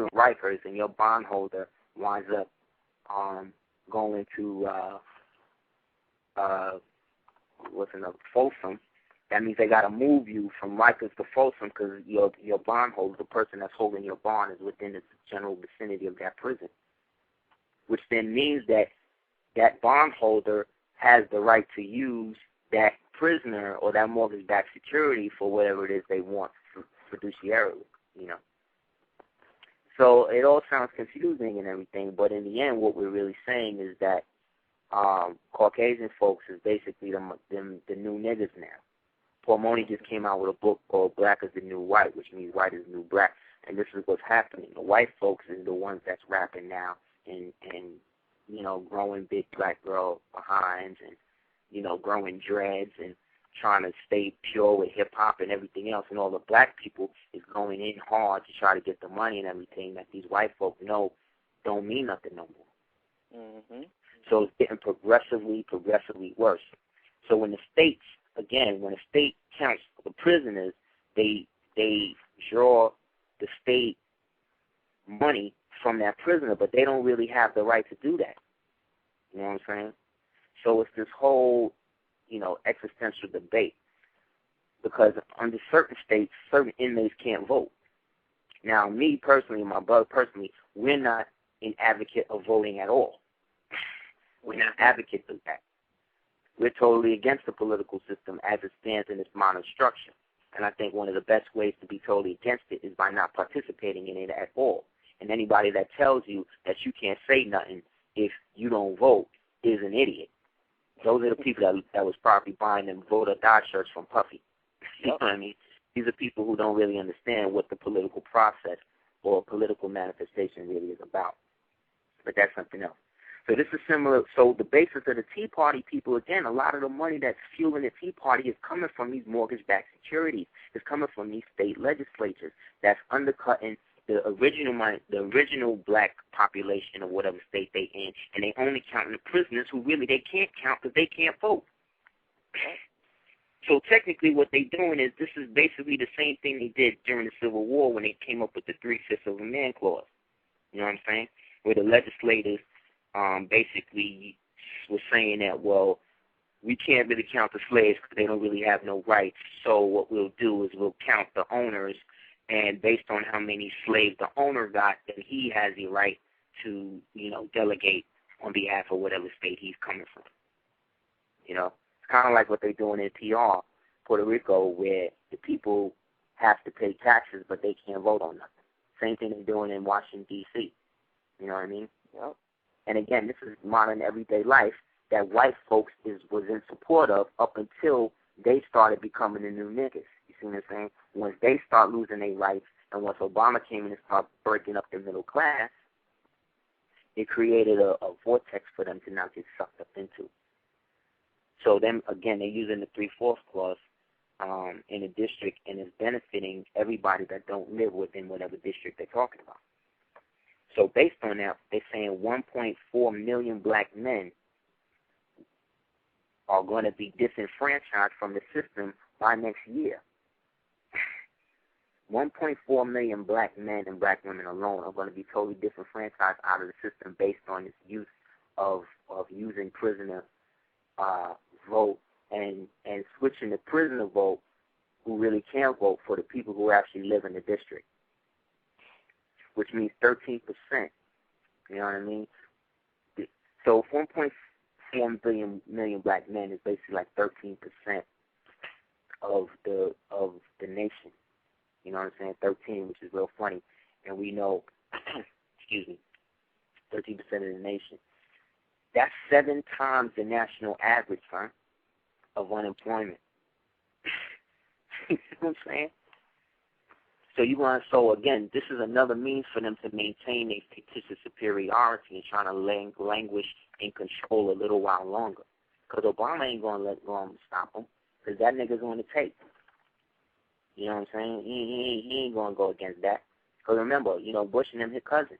in Rikers and your bondholder winds up going to Folsom, that means they got to move you from Rikers to Folsom because your bondholder, the person that's holding your bond, is within the general vicinity of that prison, which then means that that bondholder has the right to use that prisoner or that mortgage-backed security for whatever it is they want fiduciarily, So it all sounds confusing and everything, but in the end, what we're really saying is that Caucasian folks is basically the new niggas now. Paul Mooney just came out with a book called Black is the New White, which means white is the new black. And this is what's happening. The white folks is the ones that's rapping now and growing big black girl behinds and, growing dreads and trying to stay pure with hip-hop and everything else. And all the black people is going in hard to try to get the money and everything that these white folk know don't mean nothing no more. Mm-hmm. So it's getting progressively worse. So when the state counts the prisoners, they draw the state money from that prisoner, but they don't really have the right to do that. You know what I'm saying? So it's this whole, existential debate because under certain states, certain inmates can't vote. Now, me personally, my brother personally, we're not an advocate of voting at all. We're not advocates of that. We're totally against the political system as it stands in its modern structure. And I think one of the best ways to be totally against it is by not participating in it at all. And anybody that tells you that you can't say nothing if you don't vote is an idiot. Those are the people that was probably buying them vote or die shirts from Puffy. You know what I mean? These are people who don't really understand what the political process or political manifestation really is about. But that's something else. So this is similar. So the basis of the Tea Party people, again, a lot of the money that's fueling the Tea Party is coming from these mortgage-backed securities. It's coming from these state legislatures that's undercutting the original black population of whatever state they in, and they only counting the prisoners who really they can't count because they can't vote. So technically what they're doing is this is basically the same thing they did during the Civil War when they came up with the 3/5 of a man clause. You know what I'm saying? Where the legislators basically was saying that, well, we can't really count the slaves because they don't really have no rights. So what we'll do is we'll count the owners, and based on how many slaves the owner got, then he has the right to, delegate on behalf of whatever state he's coming from. It's kind of like what they're doing in PR, Puerto Rico, where the people have to pay taxes, but they can't vote on nothing. Same thing they're doing in Washington, D.C. You know what I mean? Yep. And again, this is modern everyday life that white folks was in support of up until they started becoming the new niggas. You see what I'm saying? Once they start losing their rights, and once Obama came in and started breaking up the middle class, it created a vortex for them to now get sucked up into. So then, again, they're using the 3/4 clause in a district, and it's benefiting everybody that don't live within whatever district they're talking about. So based on that, they're saying 1.4 million black men are going to be disenfranchised from the system by next year. 1.4 million black men and black women alone are going to be totally disenfranchised out of the system based on this use of using prisoner vote and switching the prisoner vote who really can't vote for the people who actually live in the district, which means 13%. You know what I mean? So 1.4 million black men is basically like 13% of the nation. You know what I'm saying? 13, which is real funny. And we know, excuse me, 13% of the nation. That's 7 times the national average, son, of unemployment. You know what I'm saying? So again, this is another means for them to maintain a fictitious superiority and trying to languish in control a little while longer. Because Obama ain't going to let go and stop him, because that nigga's on the tape. You know what I'm saying? He ain't going to go against that. Because remember, Bush and them his cousin.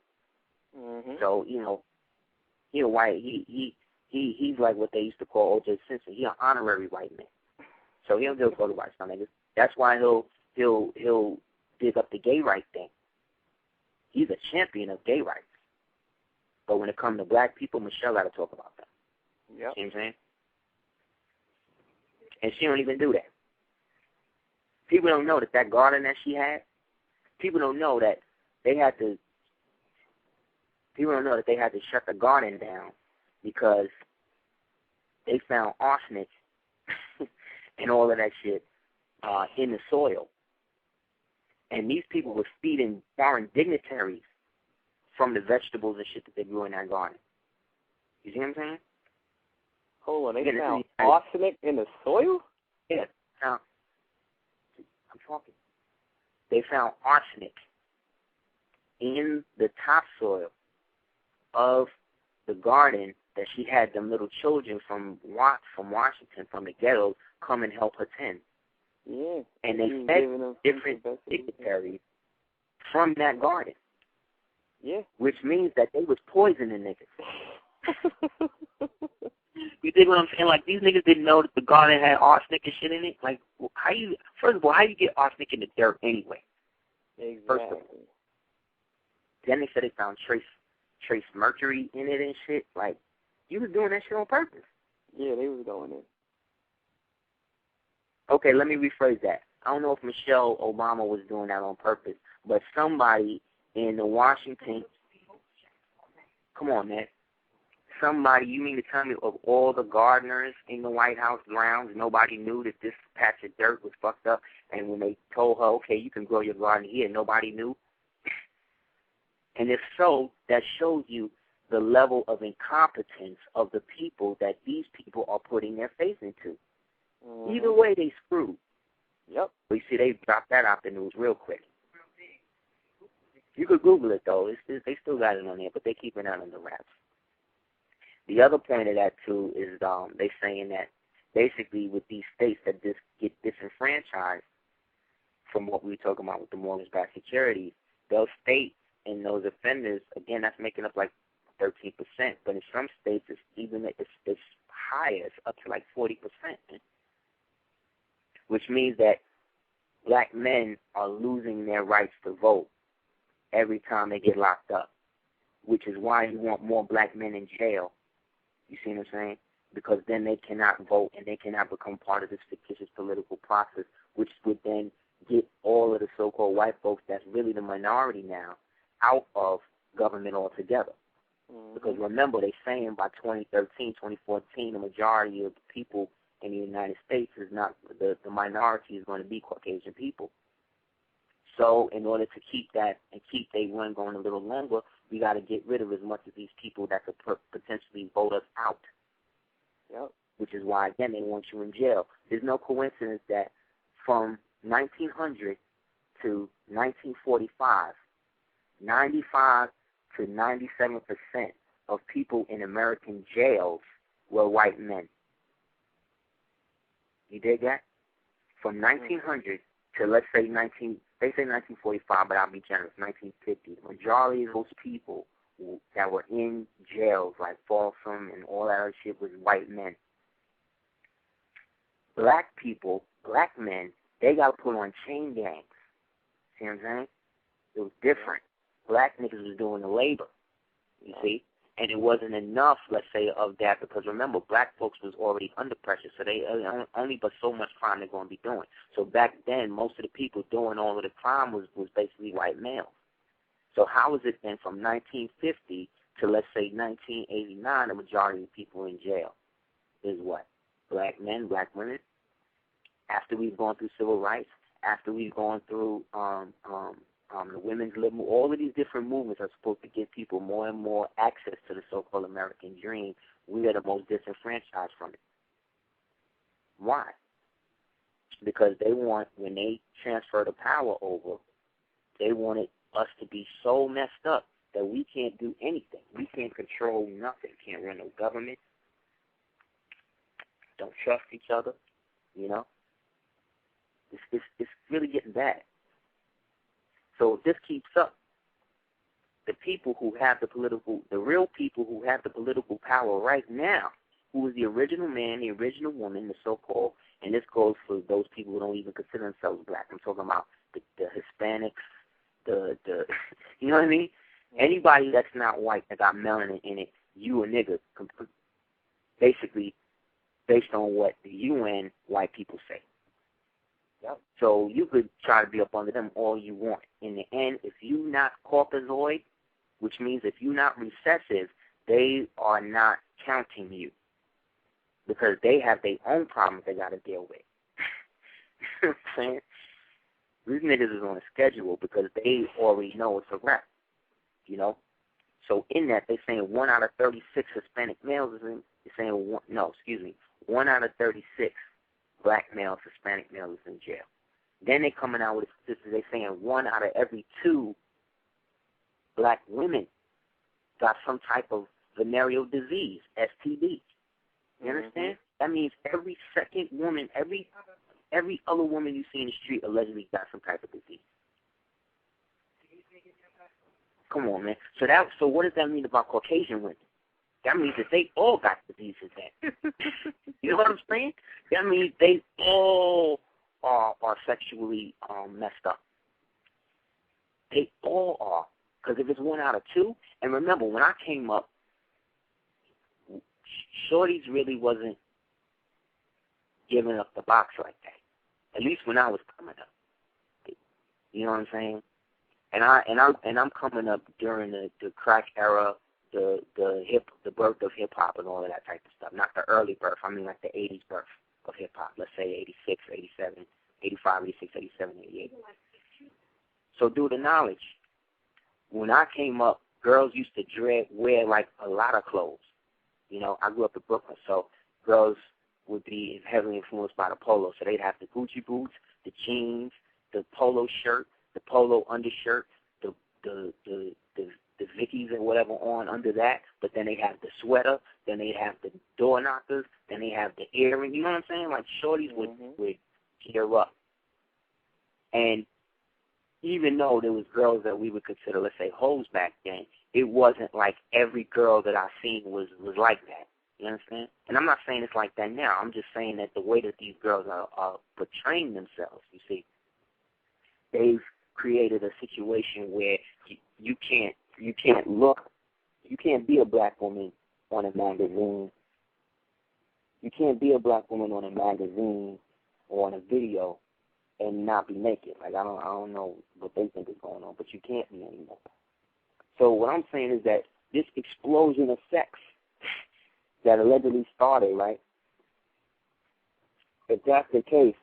Mm-hmm. So, he a white, he's like what they used to call O.J. Simpson. He an honorary white man. So he'll just go to white some niggas. That's why he'll dig up the gay rights thing. He's a champion of gay rights. But when it comes to black people, Michelle got to talk about that. Yep. See what I'm saying? And she don't even do that. People don't know that garden that she had, people don't know that they had to shut the garden down because they found arsenic and all of that shit in the soil. And these people were feeding foreign dignitaries from the vegetables and shit that they grew in that garden. You see what I'm saying? Hold on, they found arsenic in the soil? Yeah. Now, I'm talking. They found arsenic in the topsoil of the garden that she had them little children from Washington, from the ghetto, come and help her tend. Yeah. And they fed different dignitaries from that garden. Yeah. Which means that they was poisoning niggas. You dig what I'm saying? Like, these niggas didn't know that the garden had arsenic and shit in it. Like, first of all, how you get arsenic in the dirt anyway? Exactly. First of all. Then they said they found trace mercury in it and shit. Like, you was doing that shit on purpose. Yeah, they was doing it. Okay, let me rephrase that. I don't know if Michelle Obama was doing that on purpose, but somebody in the Washington, come on, man. Somebody, you mean to tell me of all the gardeners in the White House grounds, nobody knew that this patch of dirt was fucked up, and when they told her, okay, you can grow your garden here, nobody knew? And if so, that shows you the level of incompetence of the people that these people are putting their faith into. Mm-hmm. Either way, they screwed. Yep. We see they dropped that out the news real quick. You could Google it, though. They still got it on there, but they keep it out under wraps. The other point of that, too, is they saying that basically with these states that get disenfranchised from what we were talking about with the mortgage-backed securities, those states and those offenders, again, that's making up like 13%, but in some states it's higher, it's up to like 40%, which means that black men are losing their rights to vote every time they get locked up, which is why you want more black men in jail. You see what I'm saying? Because then they cannot vote and they cannot become part of this fictitious political process, which would then get all of the so-called white folks that's really the minority now out of government altogether. Mm-hmm. Because remember, they're saying by 2013, 2014, the majority of the people in the United States is not, the minority is going to be Caucasian people. So in order to keep that and keep their run going a little longer, we got to get rid of as much of these people that could potentially vote us out. Yep. Which is why, again, they want you in jail. There's no coincidence that from 1900 to 1945, 95 to 97% of people in American jails were white men. You dig that? From 1900 to, let's say, they say 1945, but I'll be generous, 1950. The majority of those people that were in jails, like Folsom and all that other shit, was white men. Black people, black men, they got put on chain gangs. See what I'm saying? It was different. Black niggas was doing the labor, you see? And it wasn't enough, let's say, of that, because remember, black folks was already under pressure, so they only but so much crime they're going to be doing. So back then, most of the people doing all of the crime was basically white males. So how is it then from 1950 to, let's say, 1989, the majority of the people in jail is what? Black men, black women? after we've gone through civil rights, after we've gone through the women's liberty, all of these different movements are supposed to give people more and more access to the so-called American dream. We are the most disenfranchised from it. Why? Because they want, when they transfer the power over, they wanted us to be so messed up that we can't do anything. We can't control nothing. Can't run no government. Don't trust each other. You know? It's really getting bad. So if this keeps up, the people who have the real people who have the political power right now, who is the original man, the original woman, the so-called, and this goes for those people who don't even consider themselves black. I'm talking about the Hispanics, the you know what I mean? Anybody that's not white that got melanin in it, you a nigga, basically based on what the UN white people say. Yep. So you could try to be up under them all you want. In the end, if you're not Caucasoid, which means if you're not recessive, they are not counting you because they have their own problems they got to deal with. You know what I'm saying? These niggas is on a schedule because they already know it's a wrap, you know? So in that, they're saying 1 out of 36 Hispanic males is in, they're saying, 1 out of 36 black males, Hispanic males is in jail. Then they coming out with statistics. They saying 1 out of every 2 black women got some type of venereal disease, STD. You understand? That means every second woman, every other woman you see in the street allegedly got some type of disease. Come on, man. So what does that mean about Caucasian women? That means that they all got diseases then. You know what I'm saying? That means they all are sexually messed up. They all are. Because if it's 1 out of 2, and remember, when I came up, shorties really wasn't giving up the box like that. At least when I was coming up. You know what I'm saying? And I'm coming up during the crack era, the birth of hip hop and all of that type of stuff. Not the early birth. I mean like the 80s birth of hip hop. Let's say 86, 87, 85, 86, 87, 88. So due to knowledge, when I came up, girls used to wear like a lot of clothes. You know, I grew up in Brooklyn, so girls would be heavily influenced by the polo. So they'd have the Gucci boots, the jeans, the polo shirt, the polo undershirt, the Vickies and whatever on under that, but then they have the sweater, then they have the door knockers, then they have the earring. You know what I'm saying? Like shorties would gear up. And even though there was girls that we would consider, let's say, hoes back then, it wasn't like every girl that I seen was like that. You understand? And I'm not saying it's like that now. I'm just saying that the way that these girls are portraying themselves, you see, they've created a situation where you can't be a black woman on a magazine. You can't be a black woman on a magazine or on a video and not be naked. Like I don't know what they think is going on, but you can't be anymore. So what I'm saying is that this explosion of sex that allegedly started, right? If that's the case,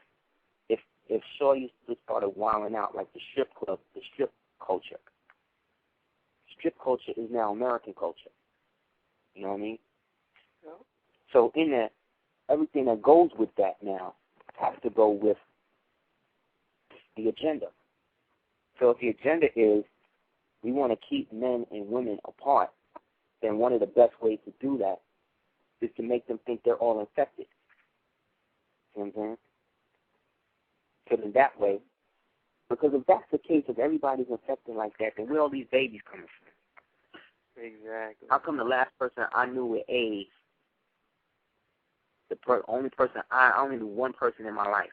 if shorties just started wilding out like the strip club, the strip culture. Strip culture is now American culture. You know what I mean? Yeah. So in that, everything that goes with that now has to go with the agenda. So if the agenda is we want to keep men and women apart, then one of the best ways to do that is to make them think they're all infected. You know what I'm saying? So then that way, because if that's the case, if everybody's infected like that, then where are all these babies coming from? Exactly. How come the last person I knew with AIDS, I only knew one person in my life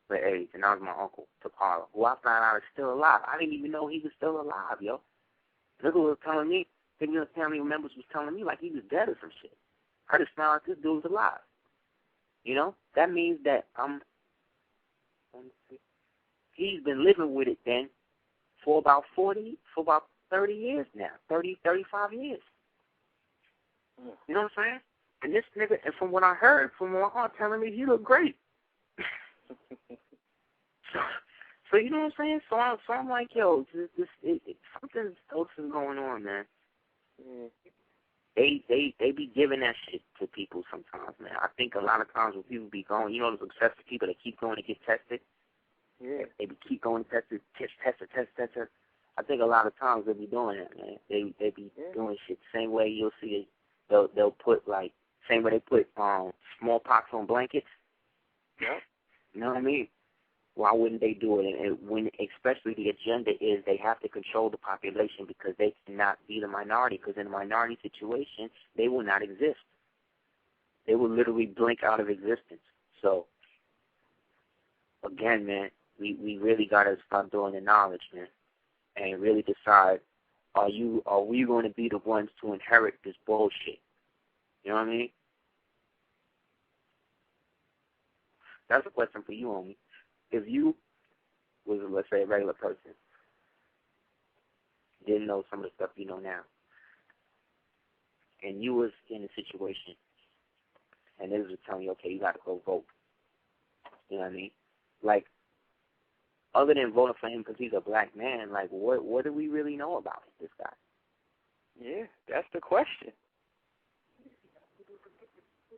with AIDS, and that was my uncle, Tapara, who I found out is still alive. I didn't even know he was still alive, yo. Nigga was telling me, the family members was telling me like he was dead or some shit. I just found out this dude was alive. You know? That means that he's been living with it then for about 30 years now, 35 years. You know what I'm saying? And this nigga, and from what I heard, from my heart telling me, he looked great. So you know what I'm saying? So I'm like, yo, something else is going on, man. Mm. They be giving that shit to people sometimes, man. I think a lot of times when people be going, you know, those obsessive people that keep going to get tested. Yeah. They be keep going to test. I think a lot of times they be doing that, man. They be doing shit same way you'll see it. They'll put like same way they put smallpox on blankets. Yep. You know what I mean? Why wouldn't they do it? And when, especially the agenda is they have to control the population because they cannot be the minority. Because in a minority situation, they will not exist. They will literally blink out of existence. So, again, man, we really got to start doing the knowledge, man, and really decide: are we going to be the ones to inherit this bullshit? You know what I mean? That's a question for you, homie. If you was, let's say, a regular person, didn't know some of the stuff you know now, and you was in a situation, and they was telling you, okay, you got to go vote. You know what I mean? Like, other than voting for him because he's a black man, like, what do we really know about this guy? Yeah, that's the question.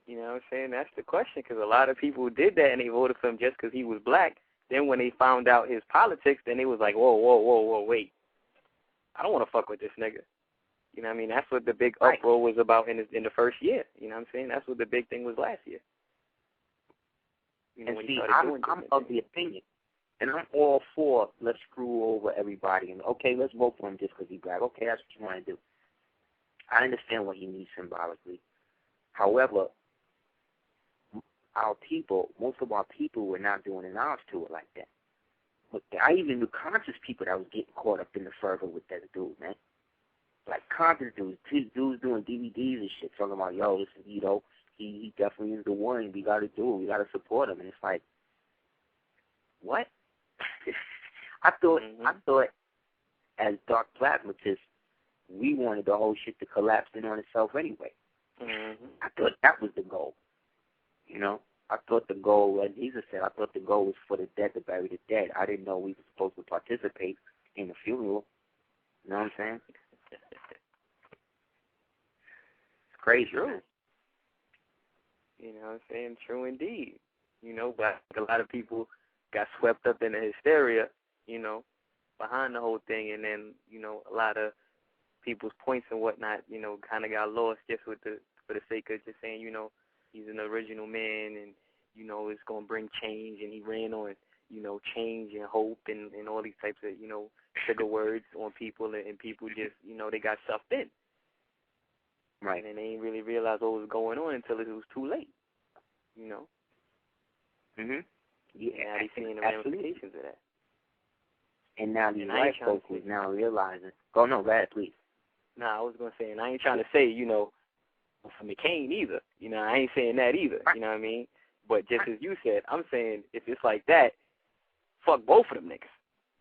You know what I'm saying? That's the question, because a lot of people did that and they voted for him just because he was black. Then when they found out his politics, then they was like, whoa, wait. I don't want to fuck with this nigga. You know what I mean? That's what the big uproar was about in the first year. You know what I'm saying? That's what the big thing was last year. You know, and see, I'm of the opinion, and I'm all for let's screw over everybody. And, okay, let's vote for him just because he's black. Okay, that's what you want to do. I understand what he needs symbolically. However, most of our people were not doing an knowledge to it like that. But I even knew conscious people that was getting caught up in the fervor with that dude, man. Like conscious dudes doing DVDs and shit, talking about, yo, listen, you know, he definitely is the one. We got to do it. We got to support him. And it's like, what? I thought as dark plasmatists, we wanted the whole shit to collapse in on itself anyway. Mm-hmm. I thought that was the goal. You know, I thought the goal, as Jesus said, I thought the goal was for the dead to bury the dead. I didn't know we were supposed to participate in the funeral. You know what I'm saying? It's crazy. True. You know what I'm saying? True indeed. You know, but a lot of people got swept up in the hysteria, you know, behind the whole thing, and then, you know, a lot of people's points and whatnot, you know, kind of got lost just for the sake of just saying, you know, he's an original man, and, you know, it's going to bring change, and he ran on, you know, change and hope and all these types of, you know, sugar words on people, and people just, you know, they got sucked in. Right. And they didn't really realize what was going on until it was too late, you know. Mm-hmm. Yeah, and now they seeing the ramifications of that. And now these white folks is now realizing. Go ahead, please. Nah, I was going to say, and I ain't trying to say, you know, for McCain either. You know, I ain't saying that either. Right. You know what I mean? But just as you said, I'm saying if it's like that, fuck both of them niggas.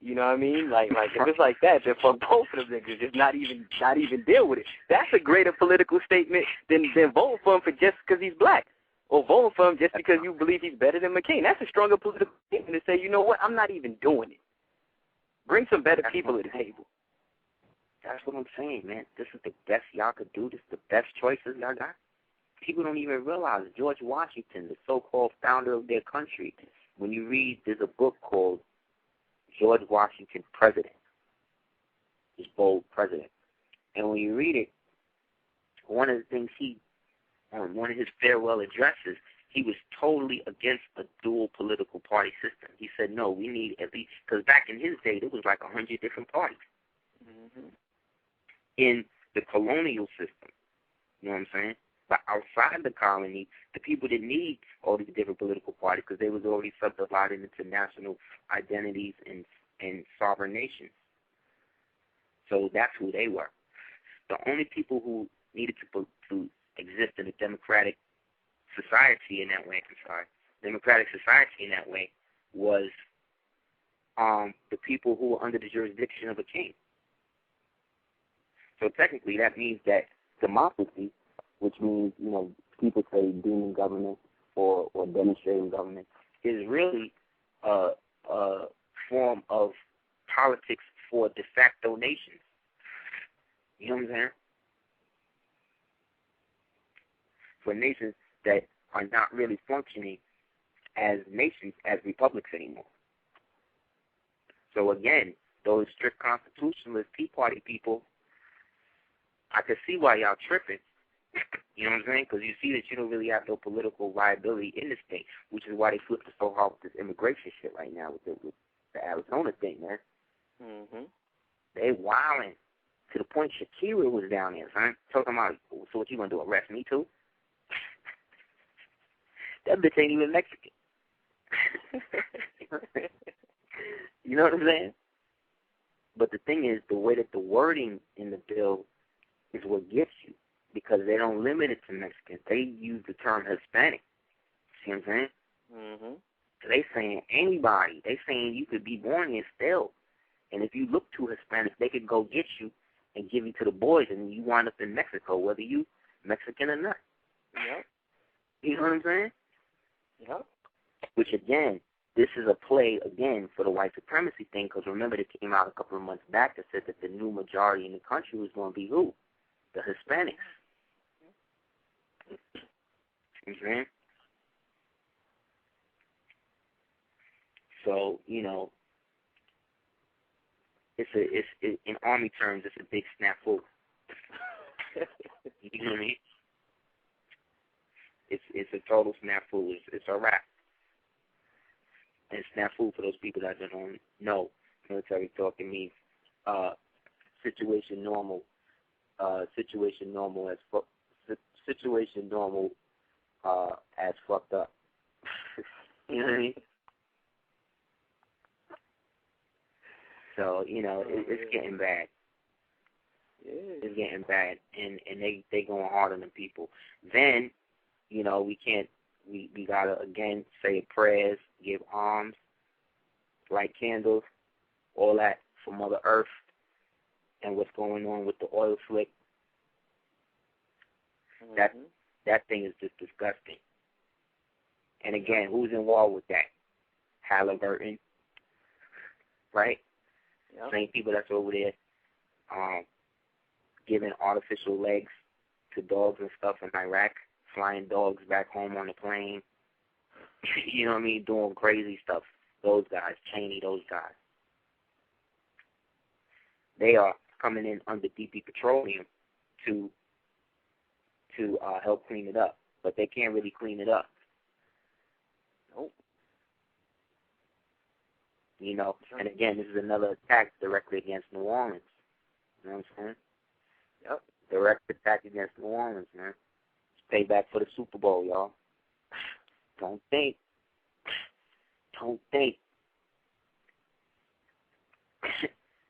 You know what I mean? Like if it's like that, then fuck both of them niggas. Just not even deal with it. That's a greater political statement than voting for him for just because he's black, or voting for him just because you believe he's better than McCain. That's a stronger political statement to say, you know what, I'm not even doing it. Bring some better people to the table. That's what I'm saying, man. This is the best y'all could do. This is the best choices y'all got. People don't even realize George Washington, the so-called founder of their country. When you read, there's a book called George Washington President. His bold president. And when you read it, one of the things one of his farewell addresses, he was totally against a dual political party system. He said, no, we need at least, because back in his day, there was like 100 different parties. Mm-hmm. In the colonial system, you know what I'm saying? But outside the colony, the people didn't need all these different political parties because they was already subdivided into national identities and sovereign nations. So that's who they were. The only people who needed to exist in a democratic society in that way, was the people who were under the jurisdiction of a king. So technically that means that democracy, which means, you know, people say demon government or demonstrating government, is really a form of politics for de facto nations. You know what I'm saying? For nations that are not really functioning as nations, as republics anymore. So again, those strict constitutionalist Tea Party people, I can see why y'all tripping. You know what I'm saying? Because you see that you don't really have no political viability in the state, which is why they flipped it so hard with this immigration shit right now with the Arizona thing, man. Mm-hmm. They wilding to the point Shakira was down there, son. Talking about, so what you gonna do, arrest me too? That bitch ain't even Mexican. You know what I'm saying? But the thing is, the way that the wording in the bill is what gets you, because they don't limit it to Mexicans. They use the term Hispanic. See what I'm saying? Mm-hmm. So they saying anybody. They saying you could be born here still. And if you look too Hispanic, they could go get you and give you to the boys, and you wind up in Mexico, whether you Mexican or not. Yep. You know what I'm saying? Yep. Which, again, this is a play, again, for the white supremacy thing, because remember, it came out a couple of months back that said that the new majority in the country was going to be who? The Hispanics. You know what I'm saying? So, you know, in Army terms, it's a big snafu. You know what I mean? It's a total snafu. It's a wrap. And snafu, for those people that don't know, military talk, it means situation normal as fucked up. You know what I mean? So, you know, it's getting bad. Yeah. It's getting bad, and they going hard on the people. Then, you know, we gotta again say prayers, give alms, light candles, all that for Mother Earth and what's going on with the oil slick. Mm-hmm. That thing is just disgusting. And again, who's involved with that? Halliburton, right? Yep. Same people that's over there giving artificial legs to dogs and stuff in Iraq, flying dogs back home on the plane. You know what I mean? Doing crazy stuff. Those guys, Cheney, those guys. They are coming in under DP Petroleum to help clean it up. But they can't really clean it up. Nope. You know, and again, this is another attack directly against New Orleans. You know what I'm saying? Yep. Direct attack against New Orleans, man. It's payback for the Super Bowl, y'all. Don't think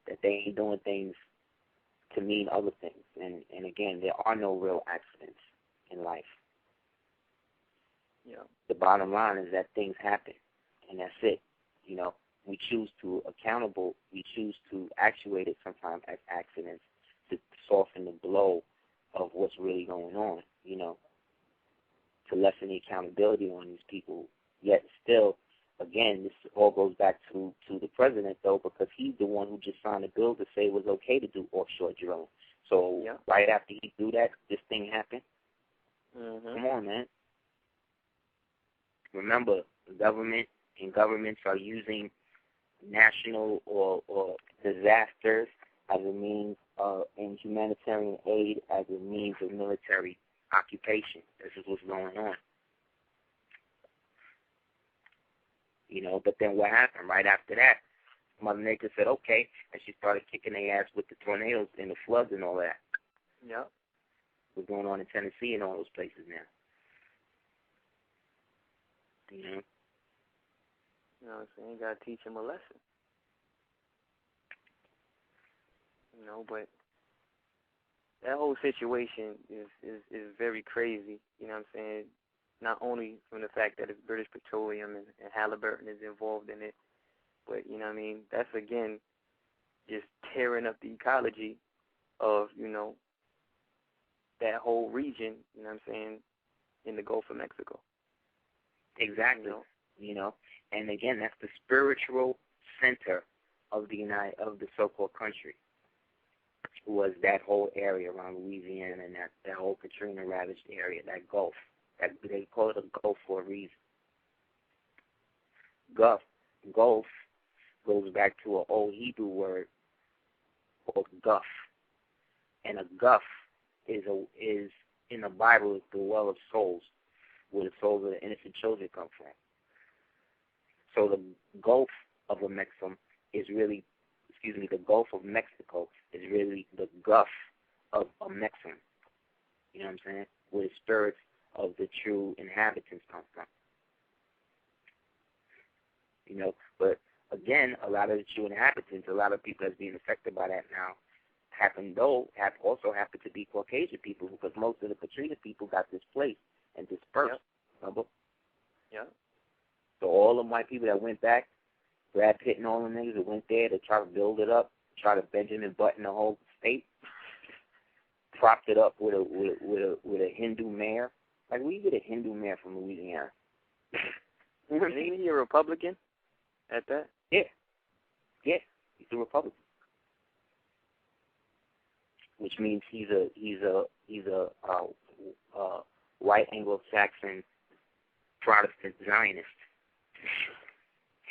that they ain't doing things to mean other things. And again, there are no real accidents in life. Yeah. The bottom line is that things happen, and that's it. You know, we choose to actuate it sometimes as accidents to soften the blow of what's really going on, you know, to lessen the accountability on these people. Yet still, again, this all goes back to the president, though, because he's the one who just signed a bill to say it was okay to do offshore drilling. So right after he do that, this thing happened. Mm-hmm. Come on, man. Remember, the government and governments are using national or disasters as a means and humanitarian aid as a means of military occupation. This is what's going on. You know, but then what happened? Right after that, Mother Nature said, okay, and she started kicking their ass with the tornadoes and the floods and all that. Yeah. What's going on in Tennessee and all those places now. You know? You know what I'm saying? You got to teach them a lesson. You know, but that whole situation is very crazy. You know what I'm saying? Not only from the fact that it's British Petroleum and Halliburton is involved in it, but, you know what I mean, that's, again, just tearing up the ecology of, you know, that whole region, you know what I'm saying, in the Gulf of Mexico. Exactly. You know? you know. And again, that's the spiritual center of the so-called country. Was that whole area around Louisiana and that whole Katrina ravaged area, that Gulf. That they call it a Gulf for a reason. Gulf goes back to an old Hebrew word called guff, and a guff is in the Bible is the well of souls, where the souls of the innocent children come from. So the Gulf of Mexico is really, the Gulf of Mexico is really the guff of Mexico. You know what I'm saying? Where the spirits of the true inhabitants come from. You know, but again, a lot of the true inhabitants, a lot of people that's being affected by that now, also happen to be Caucasian people, because most of the Katrina people got displaced and dispersed. Remember? Yeah. So all the white people that went back, Brad Pitt and all the niggas that went there to try to build it up, try to Benjamin Button the whole state, propped it up with a Hindu mayor. Like, where you get a Hindu mayor from Louisiana? Isn't he a Republican at that? Yeah, he's a Republican, which means he's a white Anglo-Saxon Protestant Zionist.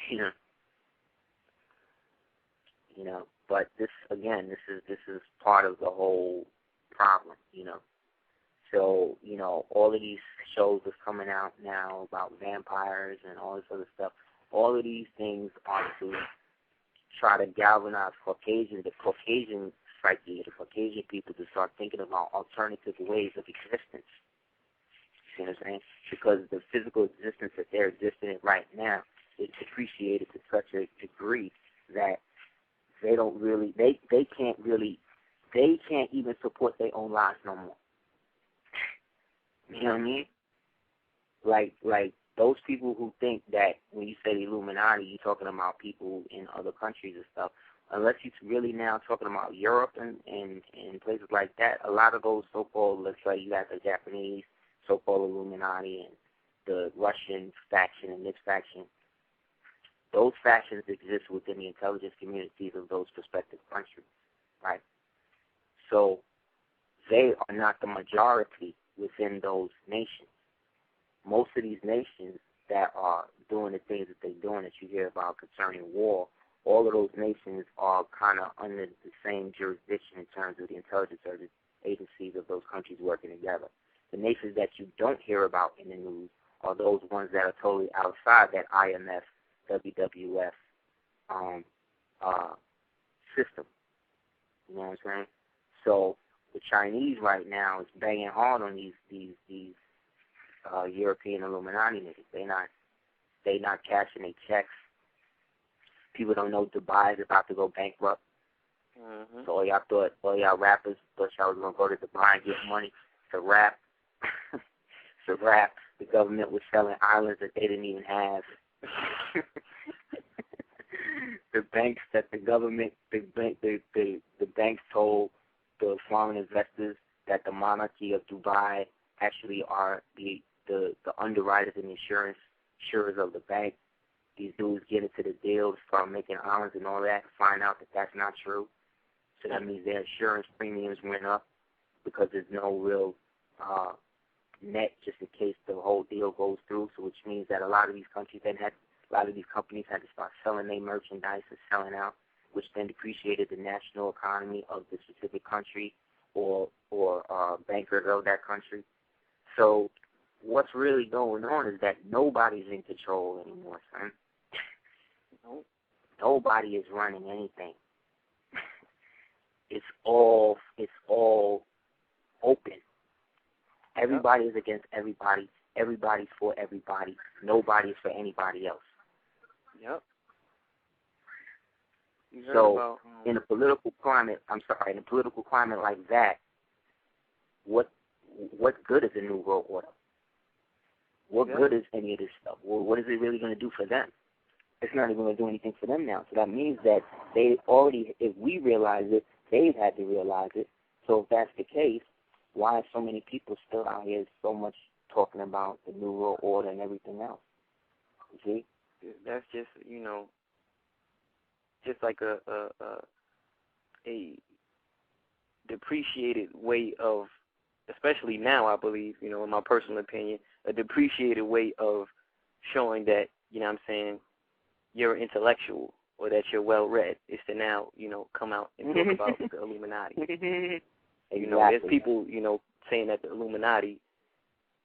You know, but this is part of the whole problem. You know, so all of these shows that's coming out now about vampires and all this other stuff. All of these things are to try to galvanize the Caucasian psyche, the Caucasian people to start thinking about alternative ways of existence. You know what I'm saying? Because the physical existence that they're existing in right now is depreciated to such a degree that they can't even support their own lives no more. You know what I mean? Like those people who think that when you say the Illuminati, you're talking about people in other countries and stuff. Unless you're really now talking about Europe and places like that, a lot of those so-called, let's say you got the Japanese so-called Illuminati and the Russian faction and this faction, those factions exist within the intelligence communities of those prospective countries, right? So they are not the majority within those nations. Most of these nations that are doing the things that they're doing that you hear about concerning war, all of those nations are kind of under the same jurisdiction in terms of the intelligence agencies of those countries working together. The nations that you don't hear about in the news are those ones that are totally outside that IMF, WWF system. You know what I'm saying? So the Chinese right now is banging hard on these European Illuminati niggas. They not cashing their checks. People don't know Dubai is about to go bankrupt. Mm-hmm. So all y'all rappers thought y'all was gonna go to Dubai and get money to rap. To rap. The government was selling islands that they didn't even have. The banks that the government, the banks told the foreign investors that the monarchy of Dubai actually are the underwriters and insurers of the bank. These dudes get into the deal, start making islands and all that, find out that that's not true. So that means their insurance premiums went up because there's no real net just in case the whole deal goes through. So which means that a lot of these companies had to start selling their merchandise and selling out, which then depreciated the national economy of the specific country or bankers of that country. So what's really going on is that nobody's in control anymore, son. Nobody is running anything. It's all open. Everybody is against everybody. Everybody's for everybody. Nobody's for anybody else. Yep. So in a political climate like that, what good is a New World Order? What good is any of this stuff? Well, what is it really going to do for them? It's not even going to do anything for them now. So that means that they already, if we realize it, they've had to realize it. So if that's the case, why are so many people still out here so much talking about the New World Order and everything else? See? That's just, just like a depreciated way of, especially now, I believe, in my personal opinion, a depreciated way of showing that, you're intellectual or that you're well-read is to now, come out and talk about the Illuminati. Exactly. There's people, saying that the Illuminati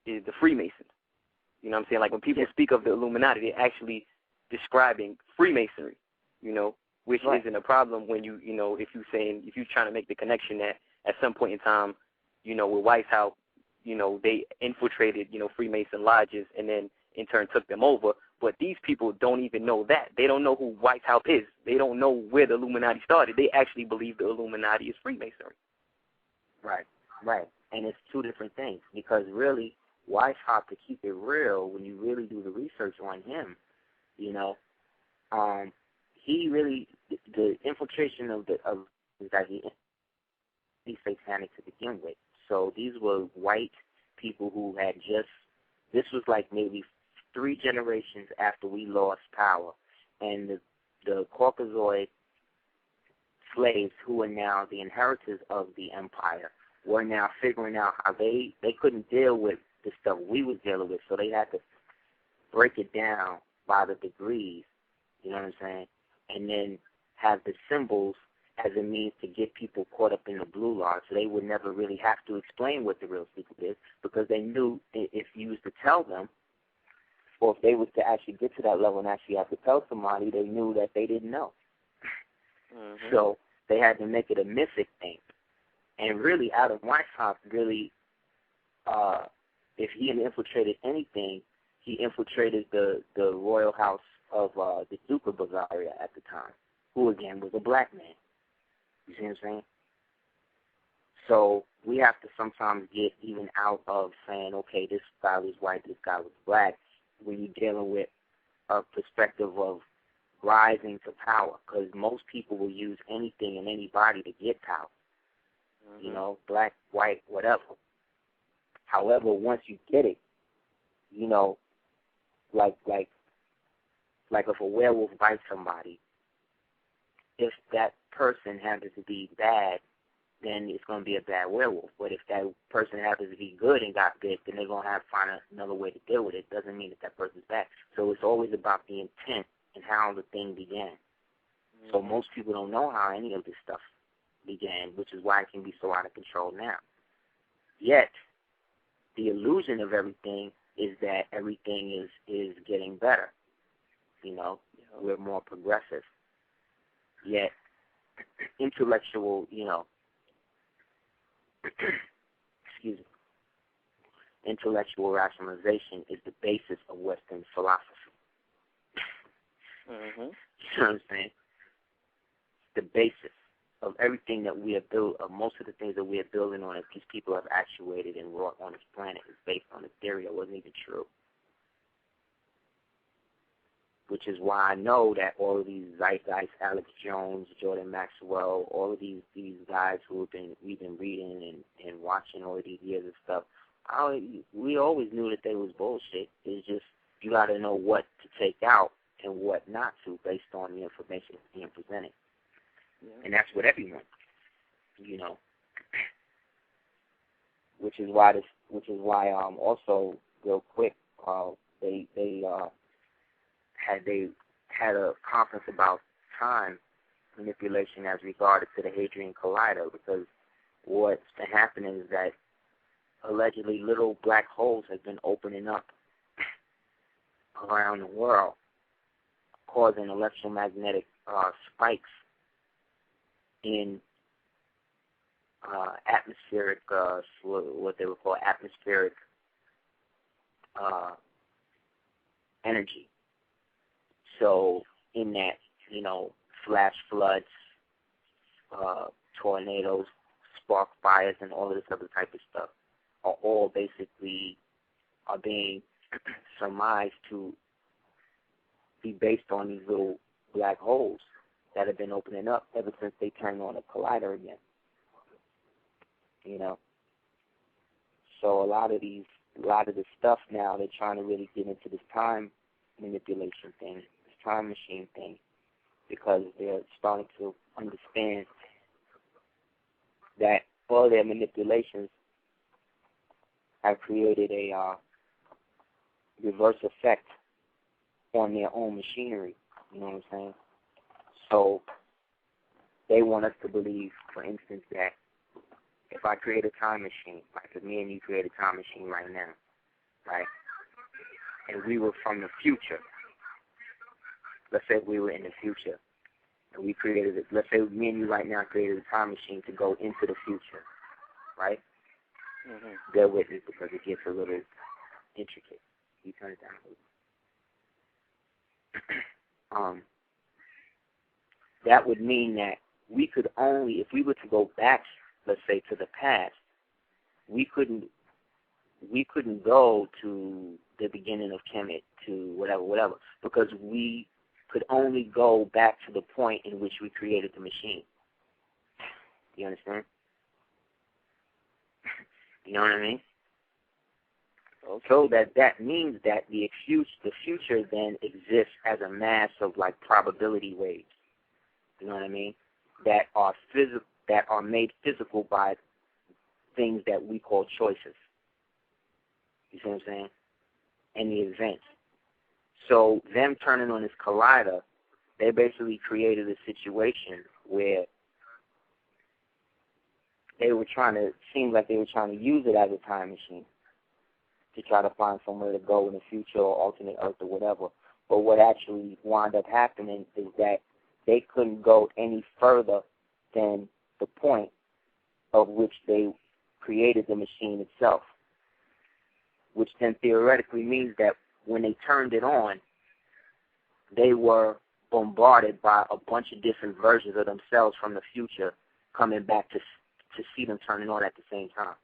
is the Freemasons. Like when people speak of the Illuminati, they're actually describing Freemasonry, which right. isn't a problem when if you're trying to make the connection that at some point in time, with White House, they infiltrated, Freemason lodges and then in turn took them over. But these people don't even know that. They don't know who White House is. They don't know where the Illuminati started. They actually believe the Illuminati is Freemasonry. Right, right. And it's two different things because really, Weishaupt, to keep it real, when you really do the research on him, he really, the infiltration of that he's satanic to begin with. So these were white people who had this was like maybe 3 generations after we lost power. And the Caucasoid slaves who are now the inheritors of the empire were now figuring out how they couldn't deal with the stuff we was dealing with, so they had to break it down by the degrees, you know what I'm saying, and then have the symbols as a means to get people caught up in the blue lodge, so they would never really have to explain what the real secret is, because they knew if you was to tell them, or if they was to actually get to that level and actually have to tell somebody, they knew that they didn't know. Mm-hmm. So they had to make it a mythic thing. And really, Adam Weishaupt really, if he had infiltrated anything, he infiltrated the royal house of the Duke of Bavaria at the time, who again was a black man. You see what I'm saying? So we have to sometimes get even out of saying, okay, this guy was white, this guy was black, when you're dealing with a perspective of rising to power, because most people will use anything and anybody to get power. Mm-hmm. Black, white, whatever. However, once you get it, like if a werewolf bites somebody, if that person happens to be bad, then it's going to be a bad werewolf. But if that person happens to be good and got bit, then they're going to have to find another way to deal with it. It doesn't mean that person's bad. So it's always about the intent and how the thing began. Mm-hmm. So most people don't know how any of this stuff began, which is why it can be so out of control now. Yet, the illusion of everything is that everything is getting better. We're more progressive. Yet, intellectual, excuse me, intellectual rationalization is the basis of Western philosophy. Mm-hmm. You know what I'm saying? The basis of everything that we have built, of most of the things that we are building on, that these people have actuated and wrought on this planet, is based on a theory that wasn't even true. Which is why I know that all of these zeitgeist, Alex Jones, Jordan Maxwell, all of these guys we've been reading and watching all of these years of stuff, we always knew that they was bullshit. It's just you got to know what to take out and what not to based on the information that's being presented. Yeah. And that's what everyone, which is why also real quick they had a conference about time manipulation as regarded to the Hadrian Collider, because what's been happening is that allegedly little black holes have been opening up around the world, causing electromagnetic spikes in atmospheric, what they would call atmospheric energy. So in that, flash floods, tornadoes, spark fires, and all of this other type of stuff are all basically being surmised to be based on these little black holes that have been opening up ever since they turned on a collider again. So a lot of the stuff now, they're trying to really get into this time manipulation thing, this time machine thing, because they're starting to understand that all their manipulations have created a reverse effect on their own machinery. You know what I'm saying? So they want us to believe, for instance, that if I create a time machine, like if me and you create a time machine right now, right, and we were from the future, let's say we were in the future, and we created it, let's say me and you right now created a time machine to go into the future, right? Mm-hmm. Bear with me because it gets a little intricate. You turn it down a little. That would mean that we could only, if we were to go back, let's say, to the past, we couldn't go to the beginning of Kemet, to whatever, because we could only go back to the point in which we created the machine. You understand? You know what I mean? Okay. So that means that the future then exists as a mass of like probability waves. You know what I mean? That are made physical by things that we call choices. You see what I'm saying? And the events. So them turning on this collider, they basically created a situation where seemed like they were trying to use it as a time machine to try to find somewhere to go in the future or alternate Earth or whatever. But what actually wound up happening is that they couldn't go any further than the point of which they created the machine itself, which then theoretically means that when they turned it on, they were bombarded by a bunch of different versions of themselves from the future coming back to see them turning on at the same time.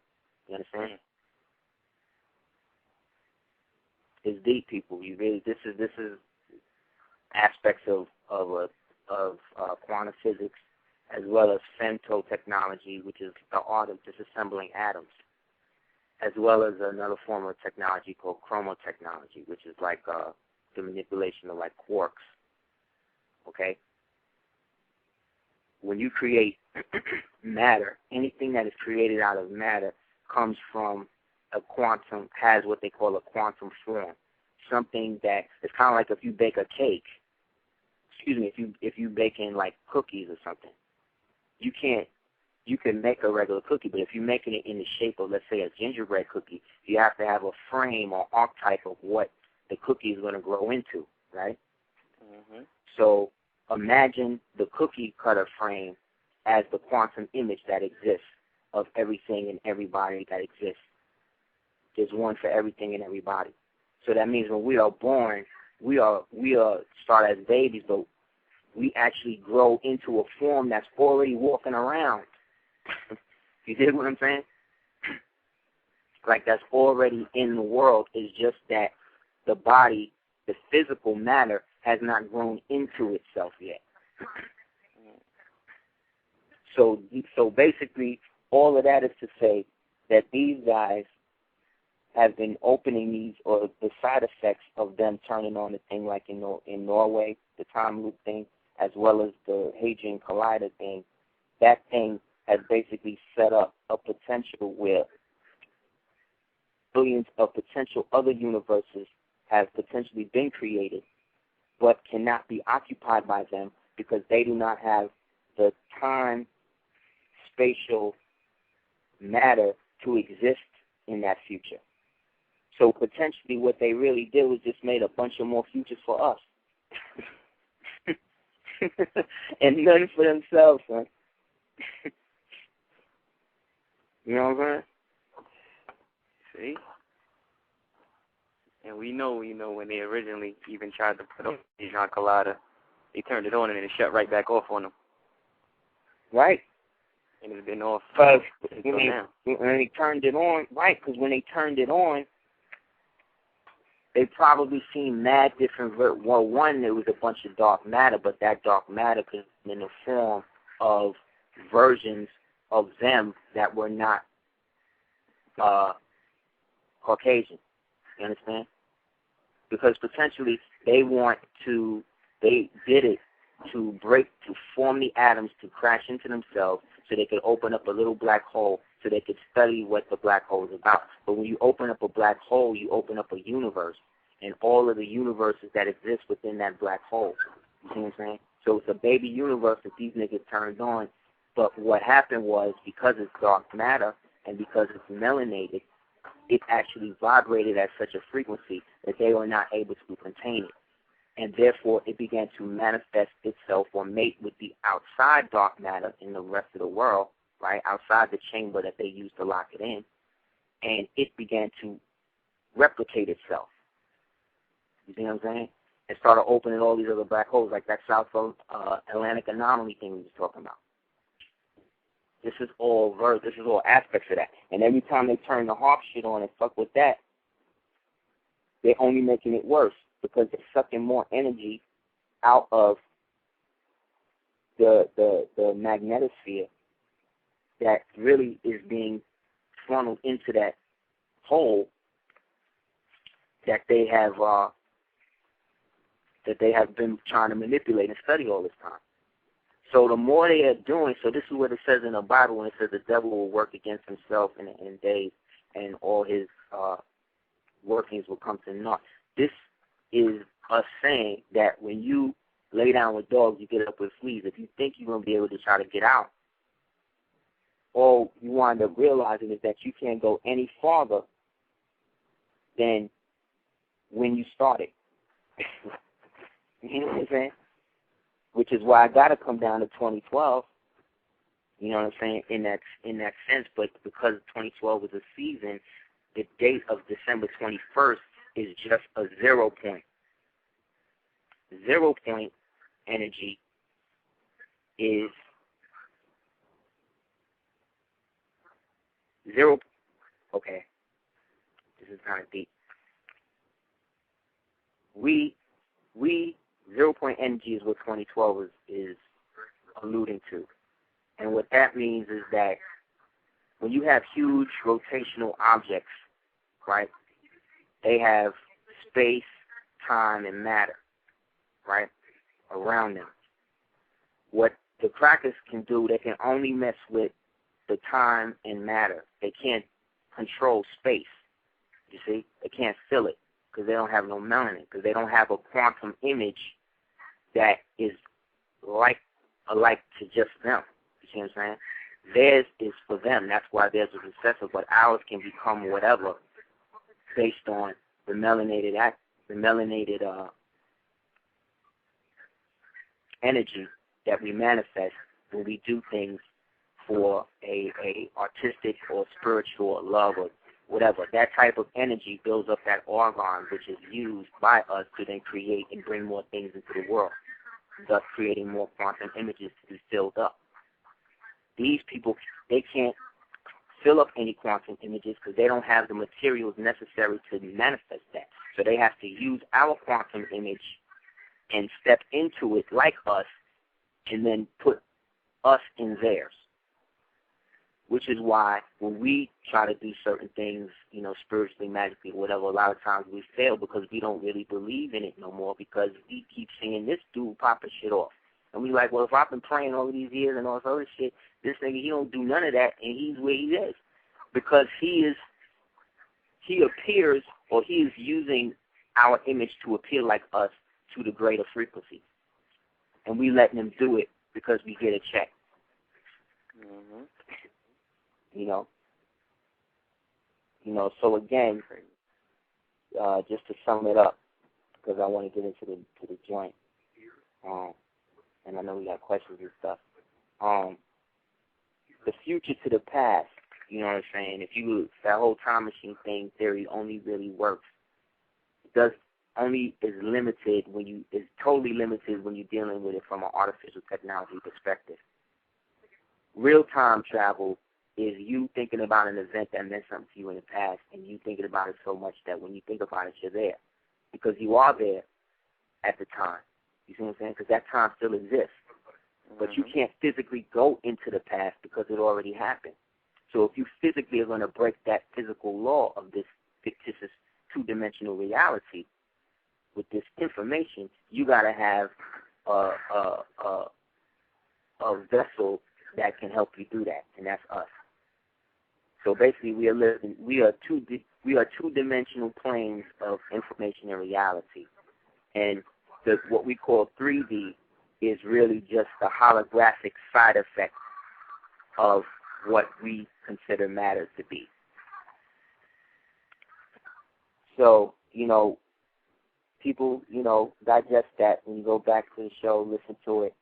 You understand? It's deep, people. This is aspects of quantum physics, as well as femto technology, which is the art of disassembling atoms, as well as another form of technology called chromotechnology, which is like the manipulation of like quarks. Okay? When you create matter, anything that is created out of matter comes from has what they call a quantum form. Something that it's kind of like if you bake a cake. If you bake in like cookies or something, you can make a regular cookie, but if you're making it in the shape of, let's say, a gingerbread cookie, you have to have a frame or archetype of what the cookie is going to grow into, right? Mm-hmm. So imagine the cookie cutter frame as the quantum image that exists of everything and everybody that exists. There's one for everything and everybody. So that means when we are born, we start as babies, but we actually grow into a form that's already walking around. You dig what I'm saying? Like that's already in the world. It's just that the body, the physical matter, has not grown into itself yet. So basically, all of that is to say that these guys have been opening these, or the side effects of them turning on the thing, like in Norway, the time loop thing, as well as the Hadrian Collider thing. That thing has basically set up a potential where billions of potential other universes have potentially been created, but cannot be occupied by them because they do not have the time, spatial matter to exist in that future. So potentially what they really did was just made a bunch of more futures for us. And none for themselves, son. You know what I'm saying? See? And we know, when they originally even tried to put on the Hadrian Collider, they turned it on and it shut right back off on them. Right. And it's been off until now. When they turned it on, right, because when they turned it on, they probably seen mad different, well, one, there was a bunch of dark matter, but that dark matter could be in the form of versions of them that were not Caucasian. You understand? because potentially they did it to form the atoms to crash into themselves so they could open up a little black hole so they could study what the black hole is about. But when you open up a black hole, you open up a universe, and all of the universes that exist within that black hole. You see what I'm saying? So it's a baby universe that these niggas turned on. But what happened was, because it's dark matter and because it's melanated, it actually vibrated at such a frequency that they were not able to contain it. And therefore, it began to manifest itself or mate with the outside dark matter in the rest of the world, right, outside the chamber that they used to lock it in, and it began to replicate itself. You see what I'm saying? And started opening all these other black holes, like that South Atlantic anomaly thing we was talking about. This is all aspects of that. And every time they turn the harp shit on and fuck with that, they're only making it worse, because they're sucking more energy out of the magnetosphere that really is being funneled into that hole that they have been trying to manipulate and study all this time. So the more they are doing, so this is what it says in the Bible when it says the devil will work against himself in days, and all his workings will come to naught. This is us saying that when you lay down with dogs, you get up with fleas. If you think you're going to be able to try to get out, all you wind up realizing is that you can't go any farther than when you started. You know what I'm saying? Which is why I got to come down to 2012. You know what I'm saying? In that sense, but because 2012 was a season, the date of December 21st is just a 0 point. 0 point energy is 0. Okay, this is kind of deep. We 0 point energy is what 2012 is alluding to. And what that means is that when you have huge rotational objects, right, they have space, time, and matter, right, around them. What the crackers can do, they can only mess with the time and matter. They can't control space, you see? They can't fill it because they don't have no melanin, because they don't have a quantum image that is alike to just them. You see what I'm saying? Theirs is for them. That's why theirs is recessive, but ours can become whatever based on the melanated energy that we manifest when we do things for a artistic or spiritual or love or whatever. That type of energy builds up that organ, which is used by us to then create and bring more things into the world, thus creating more quantum images to be filled up. These people, they can't fill up any quantum images because they don't have the materials necessary to manifest that. So they have to use our quantum image and step into it like us and then put us in theirs. Which is why when we try to do certain things, you know, spiritually, magically, whatever, a lot of times we fail because we don't really believe in it no more, because we keep seeing this dude popping shit off. And we like, well, if I've been praying all these years and all this other shit, this nigga, he don't do none of that, and he's where he is. Because he appears, or he is using our image to appear like us to the greater frequency. And we letting him do it because we get a check. Mm-hmm. You know, so again, just to sum it up, because I want to get into the joint, and I know we got questions and stuff. The future to the past, you know what I'm saying? That whole time machine thing theory only really works. Is totally limited when you're dealing with it from an artificial technology perspective. Real time travel is you thinking about an event that meant something to you in the past, and you thinking about it so much that when you think about it, you're there. Because you are there at the time. You see what I'm saying? Because that time still exists. But you can't physically go into the past because it already happened. So if you physically are going to break that physical law of this fictitious two-dimensional reality, with this information, you got to have a vessel that can help you do that, and that's us. So basically, we are two-dimensional planes of information and reality, and what we call 3D is really just the holographic side effect of what we consider matter to be. So, people, digest that when you go back to the show, listen to it.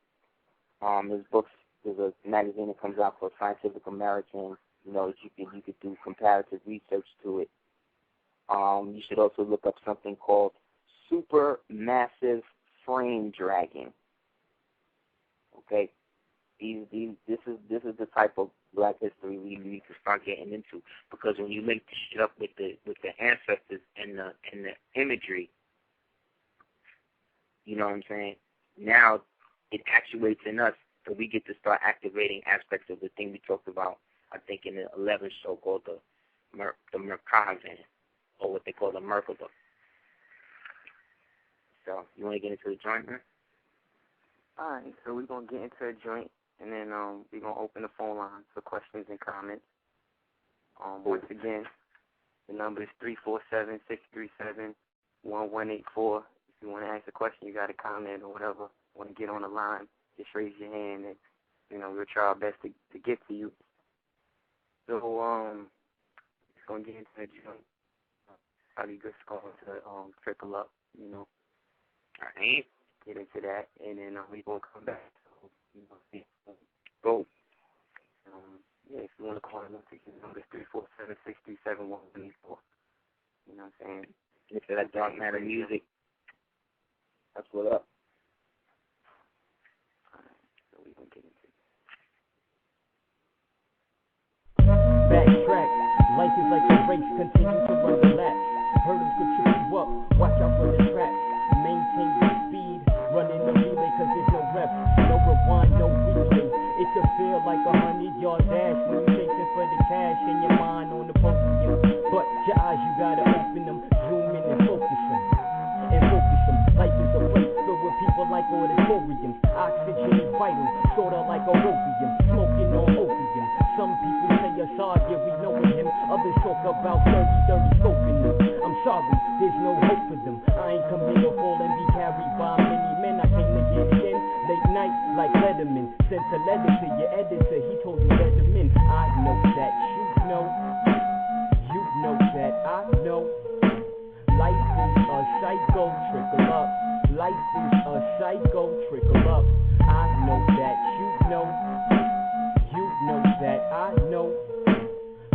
There's a magazine that comes out called Scientific American, that you could do comparative research to it. You should also look up something called supermassive frame dragging. Okay? This is the type of Black history we need to start getting into, because when you link this shit up with the ancestors and the imagery, you know what I'm saying? Now it actuates in us, so we get to start activating aspects of the thing we talked about, I think, in the 11th show called the Merkavin, or what they call the Merkaba. So you want to get into the joint, man? All right, so we're going to get into a joint, and then we're going to open the phone line for questions and comments. Once again, the number is 347-637-1184. If you want to ask a question, you got a comment or whatever, want to get on the line, just raise your hand, and, we'll try our best to get to you. So, it's going to get into the joint. Probably just going to trickle up, All right. Get into that, and then we're going to come back. So, Go. If you want to call in, the number is 347-637-1184. You know what I'm saying? Listen to that dark matter music. That's what up. All right, so we're going to get into it. Backtrack. Life is like a race, continue to run the laps. Hurdles could trip you up, watch out for the traps. Maintain your speed, running the relay cause there's no reps. No rewind, no replay. It could feel like 100-yard dash when you're chasing for the cash and your mind on the podium. But your eyes, you gotta open them, zoom in and focus them. Life is a place filled with people like auditoriums. Oxygen is vital, sorta like a opium. Smoking on opium. Some people say Assad, yeah, we know him. Others talk about 30 scoping them. I'm sorry, there's no hope for them. I ain't come here to fall and be carried by many men. I came to get it in, late night like Letterman. Sent a letter to your editor, he told you let him in. I know that, you know that, I know. Life is a psycho, trickle up. Life is a psycho, trickle up. I know that, you know that, I know.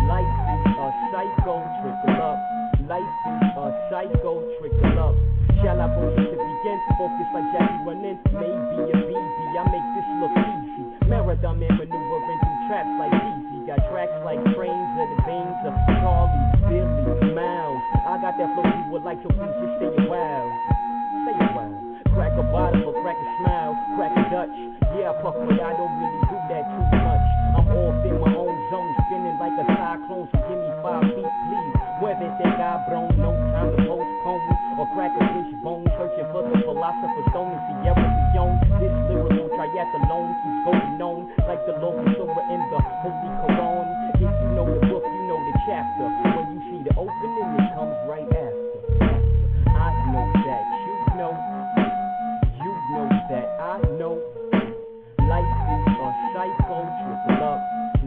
Life is a psycho, trickle up. Life is a psycho, trickle up. Shall I proceed to begin? Focus like Jackie running, maybe a BB. I make this look easy. Marathon man maneuvering through traps like easy. Got tracks like trains of the veins of Charlie, Billy, Miles. I got that flow you would like, so please just stay a while. Stay a while. Crack a bottle or crack a smile, crack a Dutch. Yeah, I puff, but I don't really do that too much. I'm off in my own zone, spinning like a cyclone, so give me 5 feet, please. Whether think I blown, no time to postpone, or crack a wishbone, searching for the philosopher's stone and Sierra Leone. This lyrical triathlon keeps going on, like the Lord Surah in the Holy Quran. If you know the book, you know the chapter. When you see the opening, it comes right after. I know that, you know that, I know. Life is a psycho, trickle up.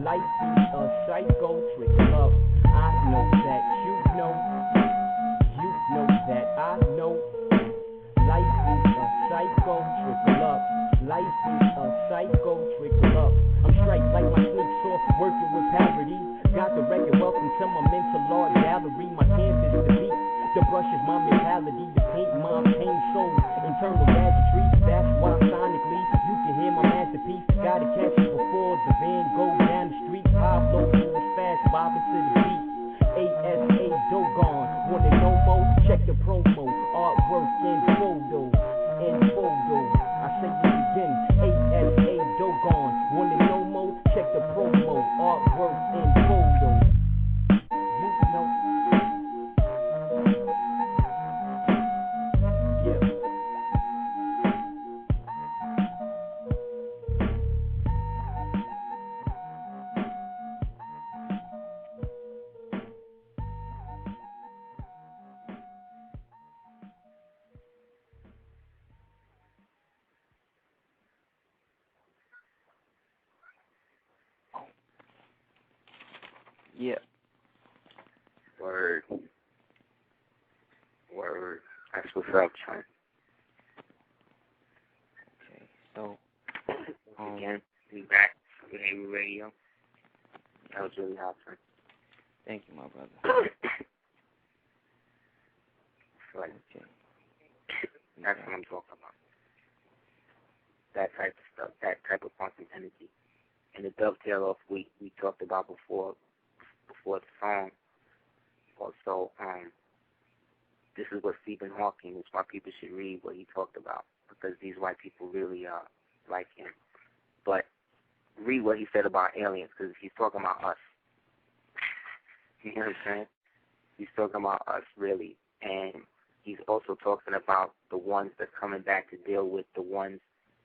Life is a psycho, trickle up. I know that, you know that, I know. Life is a psycho, trickle up. Life is a psycho, trickle up. I'm straight like my sneaks off, working with parody. Got the record, welcome to my mental art gallery. My canvas, the beat, the brush is my mentality. The paint, my pain, soul, internal gadgetry. That's why sonically, you can hear my masterpiece. Gotta catch it before the van go down the street. Pablo moves fast, bobbing to the beat. ASA Dogon, wanna know more? Check the promo, artwork and photos. I say it again, ASA Dogon, wanna know more? Check the promo, artwork and photos. You know. Yeah. Word. That's what's up, son. Okay, so again, we back with Heru Radio. That was really hot, son. Thank you, my brother. Like, Okay. that's what I'm talking about. That type of stuff, that type of quantum energy. And the dovetail off we talked about before the song. Also, this is what Stephen Hawking is why people should read what he talked about, because these white people really like him. But read what he said about aliens, because he's talking about us. You know what I'm saying? He's talking about us, really. And he's also talking about the ones that are coming back to deal with the ones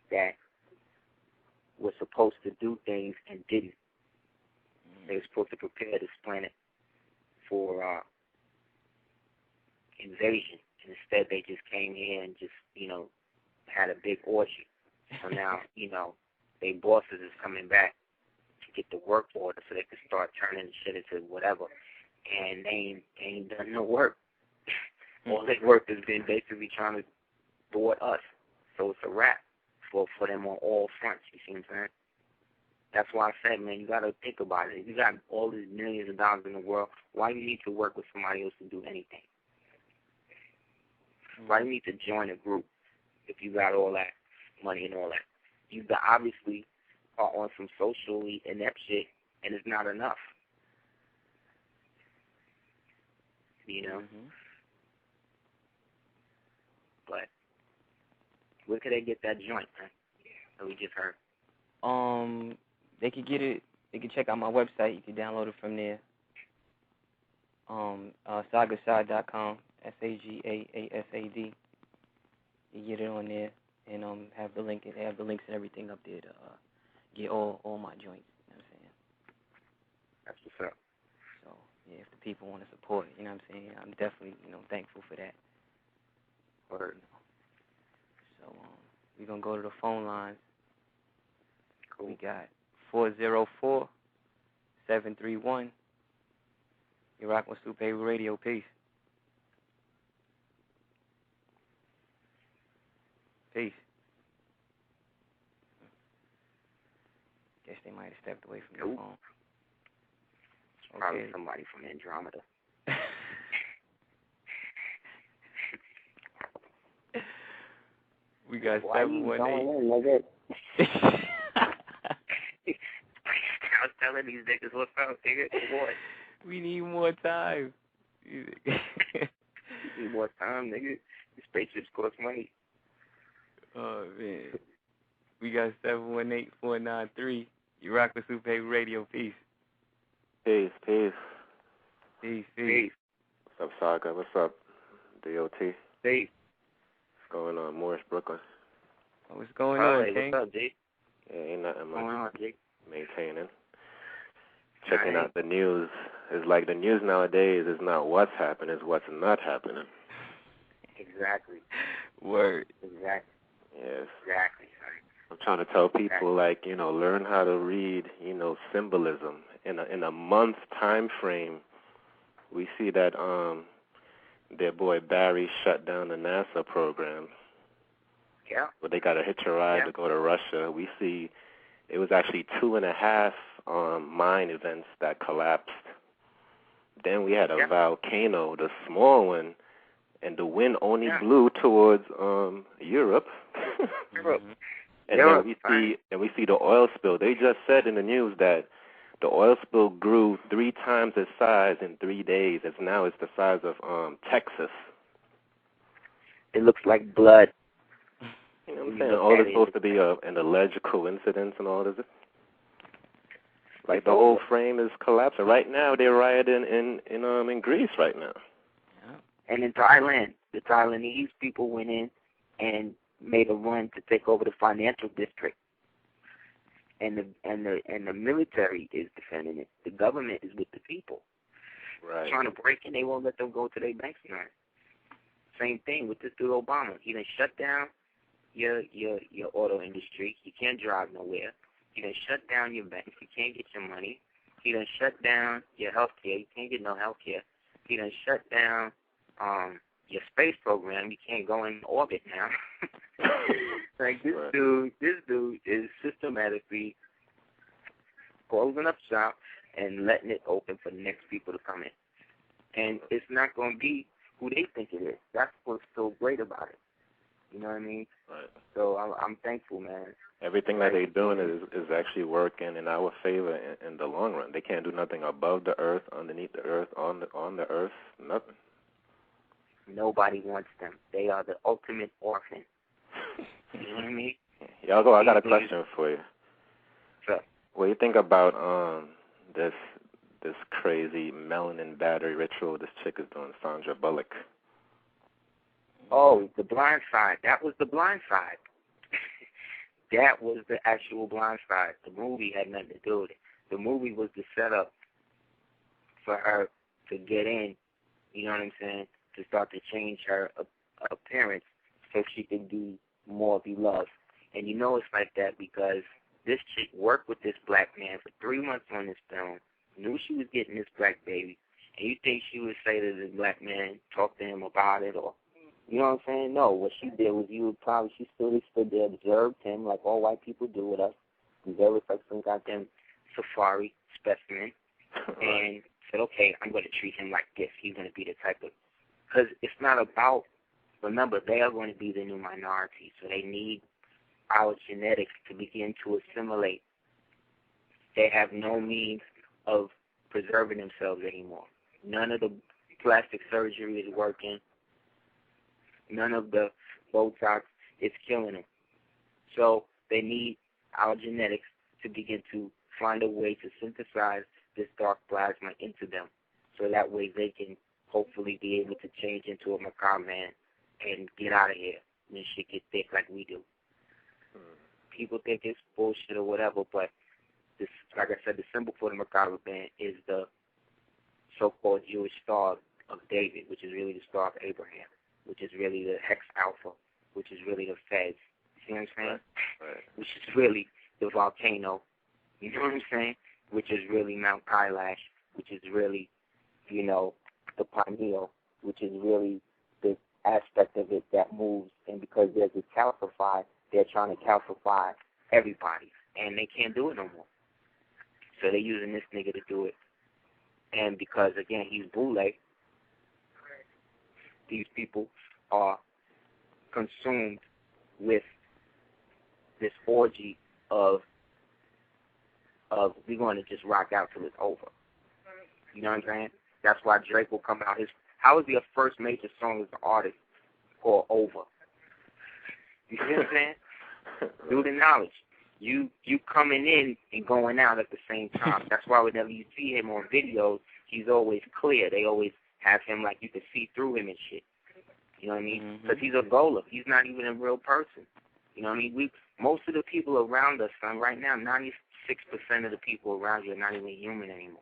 that were supposed to do things and didn't. They were supposed to prepare this planet for invasion. And instead they just came here and just, had a big orgy. So now, their bosses is coming back to get the work order so they can start turning the shit into whatever. And they ain't done no work. All their work has been basically trying to thwart us. So it's a wrap for them on all fronts, you see what I'm saying? That's why I said, man, you got to think about it. If you got all these millions of dollars in the world, why do you need to work with somebody else to do anything? Why do you need to join a group if you got all that money and all that? You obviously are on some socially inept shit, and it's not enough. Mm-hmm. But where could they get that joint, man, that we just heard? They could get it. They could check out my website. You can download it from there. Sagasad.com. SAGAASAD. You get it on there, and have the link. They have the links and everything up there to get all my joints. You know what I'm saying? That's what's up. So yeah, if the people want to support, you know what I'm saying, I'm definitely thankful for that. Word. So we're gonna go to the phone lines. Cool. We got 404-731. You rock with Super Heru Radio. Peace. Peace. Guess they might have stepped away from the phone. It's probably somebody from Andromeda. We got 718. I was telling these niggas what's up, nigga. Boy. We need more time. You need more time, nigga. The spaceships cost money. Oh, man. We got 718-493. You rock with Super Heru Radio. Peace. Peace. Peace. Peace. What's up, Saga? What's up, DOT? Peace. What's going on, Morris, Brooklyn? What's going on, King? What's up, G? Yeah, ain't nothing much. What's going on, G? Maintaining. Checking out the news. It's like the news nowadays is not what's happening, it's what's not happening. Exactly. Word. Exactly. Yes. Exactly, sorry. I'm trying to tell people, learn how to read, symbolism. In a month time frame, we see that their boy Barry shut down the NASA program. Yeah. But they got a hitch a ride to go to Russia. We see it was actually 2.5 mine events that collapsed. Then we had a volcano, the small one, and the wind only blew towards Europe. Europe. And then we see the oil spill. They just said in the news that the oil spill grew 3 times its size in 3 days. Now it's the size of Texas. It looks like blood. You know what I'm saying? All this supposed to be an alleged coincidence and all this. Like the whole frame is collapsing. Right now they're rioting in Greece right now. Yeah. And in Thailand, the Thailandese people went in and made a run to take over the financial district. And the military is defending it. The government is with the people. Right. Trying to break in, they won't let them go to their banks now. Same thing with this dude Obama. He done shut down your auto industry. You can't drive nowhere. You done shut down your banks. You can't get your money. He done shut down your health care. You can't get no health care. He done shut down your space program. You can't go in orbit now. Like this dude is systematically closing up shop and letting it open for the next people to come in. And it's not going to be who they think it is. That's what's so great about it. You know what I mean? Right. So I'm thankful, man. Everything that they're doing is actually working in our favor in the long run. They can't do nothing above the earth, underneath the earth, on the earth, nothing. Nobody wants them. They are the ultimate orphan. You know what I mean? Y'all go. I got a question for you. Sure. What do you think about this crazy melanin battery ritual this chick is doing, Sandra Bullock? Oh, The Blind Side. That was The Blind Side. That was the actual Blind Side. The movie had nothing to do with it. The movie was the setup for her to get in, you know what I'm saying, to start to change her appearance so she could be more beloved. And you know it's like that because this chick worked with this black man for 3 months on this film, knew she was getting this black baby, and you think she would say to the black man, talk to him about it, or, you know what I'm saying? No, what she did was she stood there, observed him like all white people do with us, observed us like some goddamn safari specimen, and said, okay, I'm going to treat him like this. He's going to be the type of, because it's not about, remember, they are going to be the new minority, so they need our genetics to begin to assimilate. They have no means of preserving themselves anymore. None of the plastic surgery is working. None of the Botox is killing them. So they need our genetics to begin to find a way to synthesize this dark plasma into them, so that way they can hopefully be able to change into a macabre man and get out of here when shit get thick like we do. People think it's bullshit or whatever, but this, like I said, the symbol for the macabre man is the so-called Jewish Star of David, which is really the Star of Abraham, which is really the Hex Alpha, which is really the Feds. See what I'm saying? Right. Which is really the volcano. You know what I'm saying? Which is really Mount Kailash, which is really, you know, the pineal, which is really the aspect of it that moves. And because there's a calcify, they're trying to calcify everybody, and they can't do it no more. So they're using this nigga to do it. And because, again, he's Boule, these people are consumed with this orgy of we're going to just rock out till it's over. You know what I'm saying? That's why Drake will come out. How is your first major song as an artist called Over? You see what I'm saying? Through the knowledge. You coming in and going out at the same time. That's why whenever you see him on videos, he's always clear. They always have him like you can see through him and shit. You know what I mean? Because he's a golem. He's not even a real person. You know what I mean? Most of the people around us, son, right now, 96% of the people around you are not even human anymore.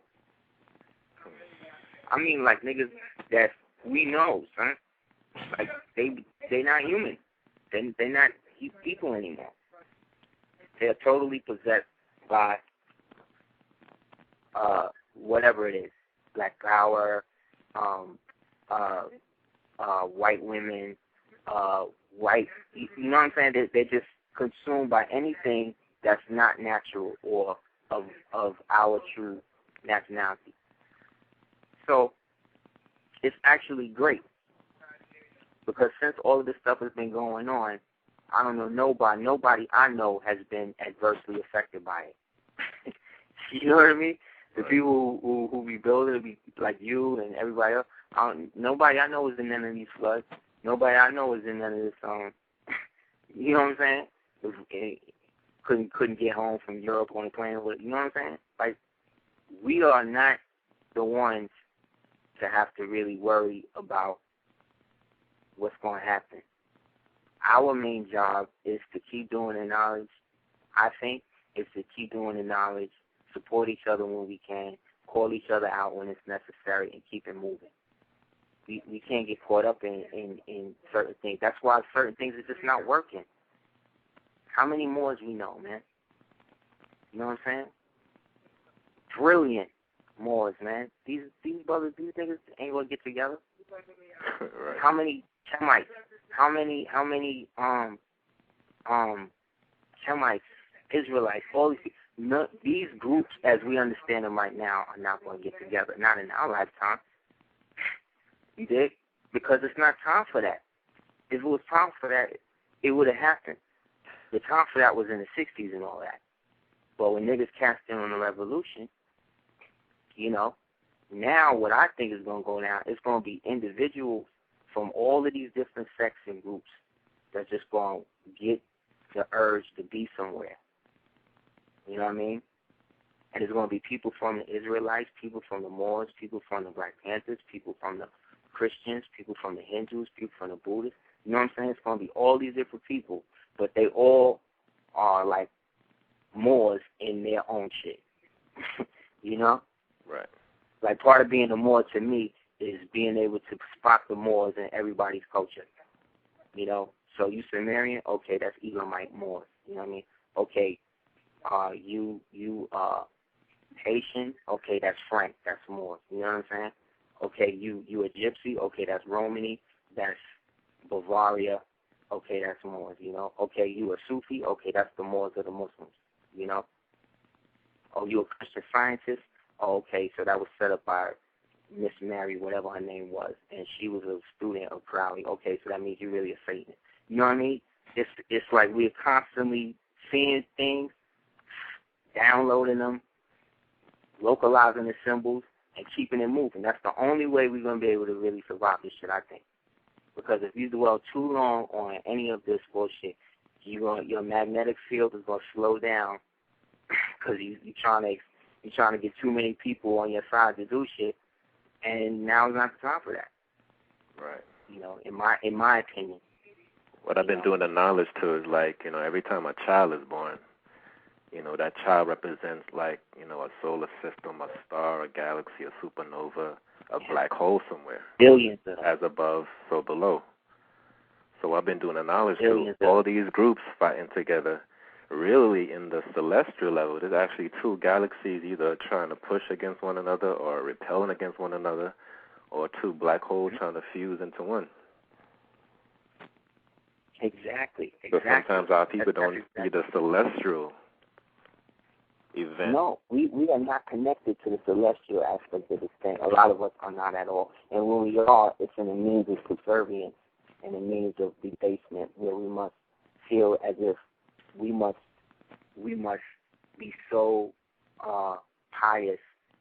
I mean, like niggas that we know, son. Like they not human. They're not people anymore. They're totally possessed by whatever it is, black power, white women, white. You know what I'm saying? They're just consumed by anything that's not natural or of our true nationality. So it's actually great because since all of this stuff has been going on, I don't know nobody I know has been adversely affected by it. You know what I mean? The people who be building, be like you and everybody else. Nobody I know is in none of these floods. Nobody I know is in none of this. You know what I'm saying? Couldn't get home from Europe on a plane. You know what I'm saying? Like we are not the ones to have to really worry about what's going to happen. Our main job is to keep doing the knowledge. I think is to keep doing the knowledge, support each other when we can, call each other out when it's necessary, and keep it moving. We can't get caught up in certain things. That's why certain things are just not working. How many more do we know, man? You know what I'm saying? brilliant Moors, man. These brothers, these niggas ain't gonna get together. Right. How many Semites? How many Semites, Israelites, all these no, these groups as we understand them right now are not going to get together, not in our lifetime. You dig? Because it's not time for that. If it was time for that, it would have happened. The time for that was in the 60s and all that. But when niggas cast in on the revolution, you know, now what I think is going to go down, it's going to be individuals from all of these different sects and groups that's just going to get the urge to be somewhere. You know what I mean? And it's going to be people from the Israelites, people from the Moors, people from the Black Panthers, people from the Christians, people from the Hindus, people from the Buddhists. You know what I'm saying? It's going to be all these different people, but they all are like Moors in their own shit. You know? Right. Like part of being a Moor to me is being able to spot the Moors in everybody's culture. You know? So you Sumerian, okay, that's Elamite Moors. You know what I mean? Okay, you Haitian, okay, that's Frank, that's Moors. You know what I'm saying? Okay, you a Gypsy, okay, that's Romany, that's Bavaria, okay, that's Moors, you know? Okay, you a Sufi, okay, that's the Moors of the Muslims, you know? Oh, you a Christian Scientist? Oh, okay, so that was set up by Miss Mary, whatever her name was, and she was a student of Crowley. Okay, so that means you're really a Satanist. You know what I mean? It's like we're constantly seeing things, downloading them, localizing the symbols, and keeping it moving. That's the only way we're going to be able to really survive this shit, I think. Because if you dwell too long on any of this bullshit, your magnetic field is going to slow down because you're trying to get too many people on your side to do shit, and now is not the time for that. Right. You know, in my opinion. What I've been doing the knowledge to is like, you know, every time a child is born, you know, that child represents like, you know, a solar system, a star, a galaxy, a supernova, a black hole somewhere. Billions of them. As above, so below. So I've been doing the knowledge to all these groups fighting together. Really, in the celestial level, there's actually two galaxies either trying to push against one another or repelling against one another, or two black holes trying to fuse into one. Exactly. But sometimes our people don't see the celestial event. No, we are not connected to the celestial aspect of this thing. A lot of us are not at all. And when we are, it's in a means of subservience and a means of debasement where we must feel as if we must be so pious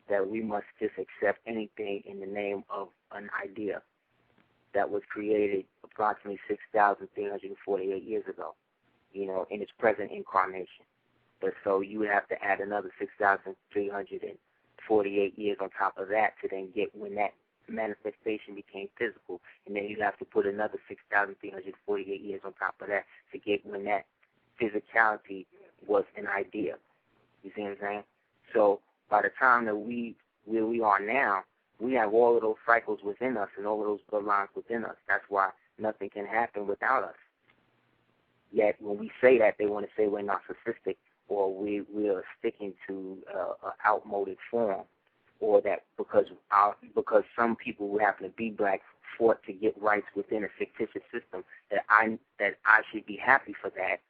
that we must just accept anything in the name of an idea that was created approximately 6,348 years ago, you know, in its present incarnation. But so you would have to add another 6,348 years on top of that to then get when that manifestation became physical, and then you have to put another 6,348 years on top of that to get when that physicality was an idea. You see what I'm saying? So by the time that where we are now, we have all of those cycles within us and all of those bloodlines within us. That's why nothing can happen without us. Yet when we say that, they want to say we're narcissistic or we're sticking to an outmoded form, or that because some people who happen to be black fought to get rights within a fictitious system, that I should be happy for that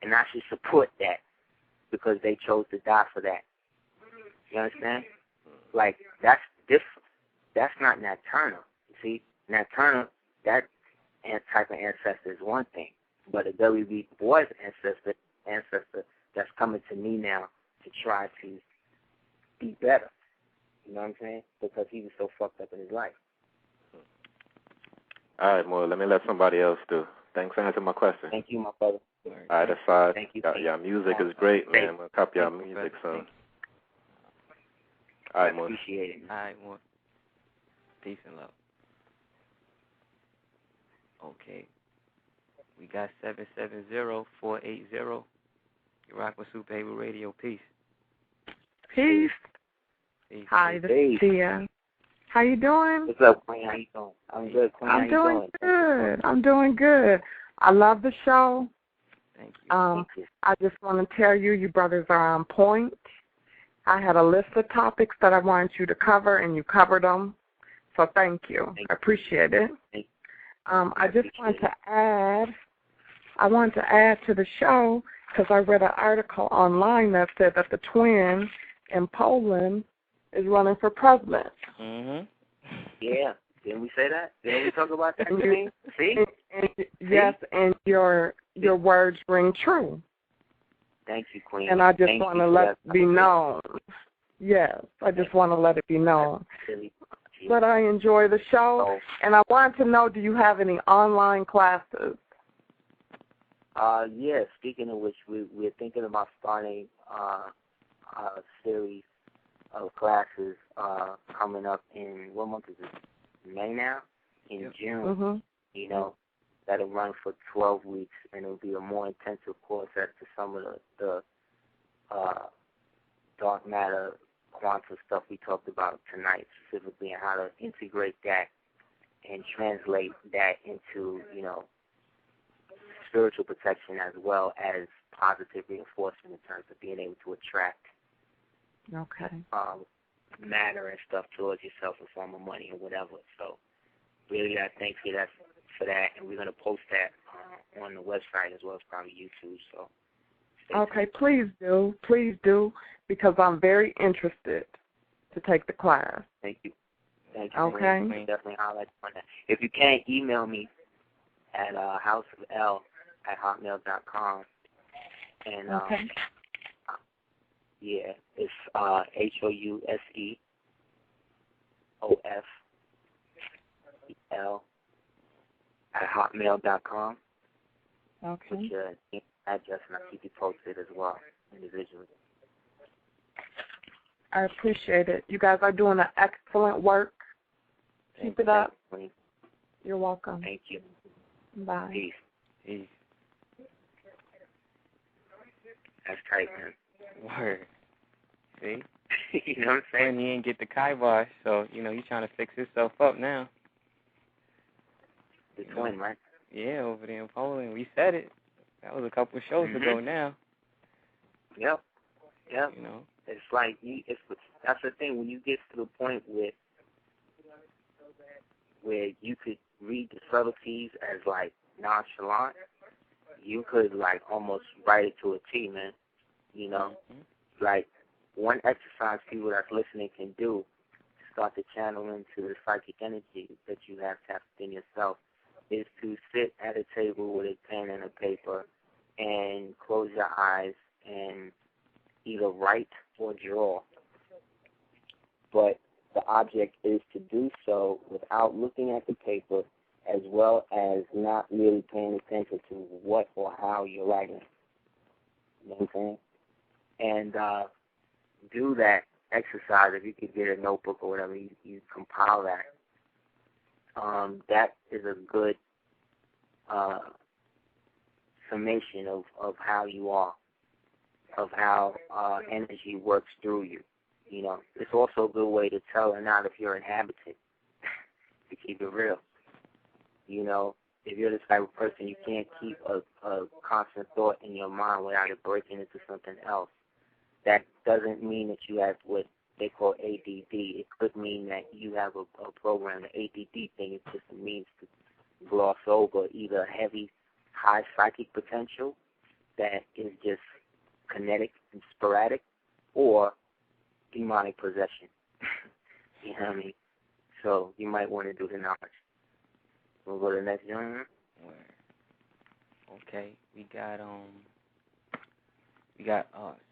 and I should support that because they chose to die for that. You understand? Like, that's different. That's not Nat Turner. You see, Nat Turner, that type of ancestor is one thing, but a W.B. Du Bois ancestor that's coming to me now to try to be better. You know what I'm saying? Because he was so fucked up in his life. All right, Mo, let me let somebody else do. Thanks for answering my question. Thank you, my brother. All right, aside. Thank you. Y'all music is great, man. I'm going to copy y'all music soon. All right, Mo. Appreciate it. All right, Mo. Peace and love. Okay. We got 770-480. You rock with Super Heru Radio. Peace. Peace. Peace. Hi, this is Tia. How you doing? What's up, Queen? How you doing? I'm good, Queen. I'm doing good. I'm doing good. I love the show. Thank you. Thank you. I just want to tell you, you brothers are on point. I had a list of topics that I wanted you to cover, and you covered them. So thank you. I appreciate it. I just want to add, to the show, because I read an article online that said that the twin in Poland is running for president. Mm-hmm. Yeah. Didn't we say that? Didn't we talk about that? See? Yes, and your words ring true. Thank you, Queen. And I just want to let it be known. Yes, I just want to let it be known. But I enjoy the show, and I wanted to know, do you have any online classes? Yeah, speaking of which, we're thinking about starting a series of classes coming up in, what month is it? May now? In June. Mm-hmm. You know, that'll run for 12 weeks, and it'll be a more intensive course as to some of the dark matter, quantum stuff we talked about tonight, specifically on how to integrate that and translate that into, you know, spiritual protection as well as positive reinforcement in terms of being able to attract matter and stuff towards yourself in form of money or whatever. So really, I thank you for that, and we're going to post that on the website as well as probably YouTube. So okay, please do, because I'm very interested to take the class. Thank you. Okay. Definitely highlight on that. If you can, email me at houseofl@hotmail.com. And yeah, it's HOUSEOFEL@hotmail.com. Okay. With your address, and I'll keep you posted as well individually. I appreciate it. You guys are doing an excellent work. Keep it up. You're welcome. Thank you. Bye. Peace. That's tight, man. Word. See? You know what I'm saying? And he didn't get the kibosh, so, you know, he's trying to fix himself up now. The twin, right? Yeah, over there in Poland. We said it. That was a couple of shows ago now. Yep. You know? It's like, that's the thing, when you get to the point where you could read the subtleties as, like, nonchalant, you could, like, almost write it to a T, man. You know? Like, one exercise people that's listening can do to start to channel into the psychic energy that you have tapped in yourself is to sit at a table with a pen and a paper and close your eyes and either write or draw. But the object is to do so without looking at the paper, as well as not really paying attention to what or how you're writing. You know what I'm saying? And do that exercise. If you could get a notebook or whatever, you compile that. That is a good summation of how you are, of how energy works through you. You know, it's also a good way to tell or not if you're inhabited, to keep it real. You know, if you're the type of person you can't keep a constant thought in your mind without it breaking into something else, that doesn't mean that you have what they call ADD. It could mean that you have a program. The ADD thing is just a means to gloss over either heavy, high psychic potential that is just kinetic and sporadic, or demonic possession. You know what I mean? So you might want to do the knowledge. We'll go to the next one. Okay, we got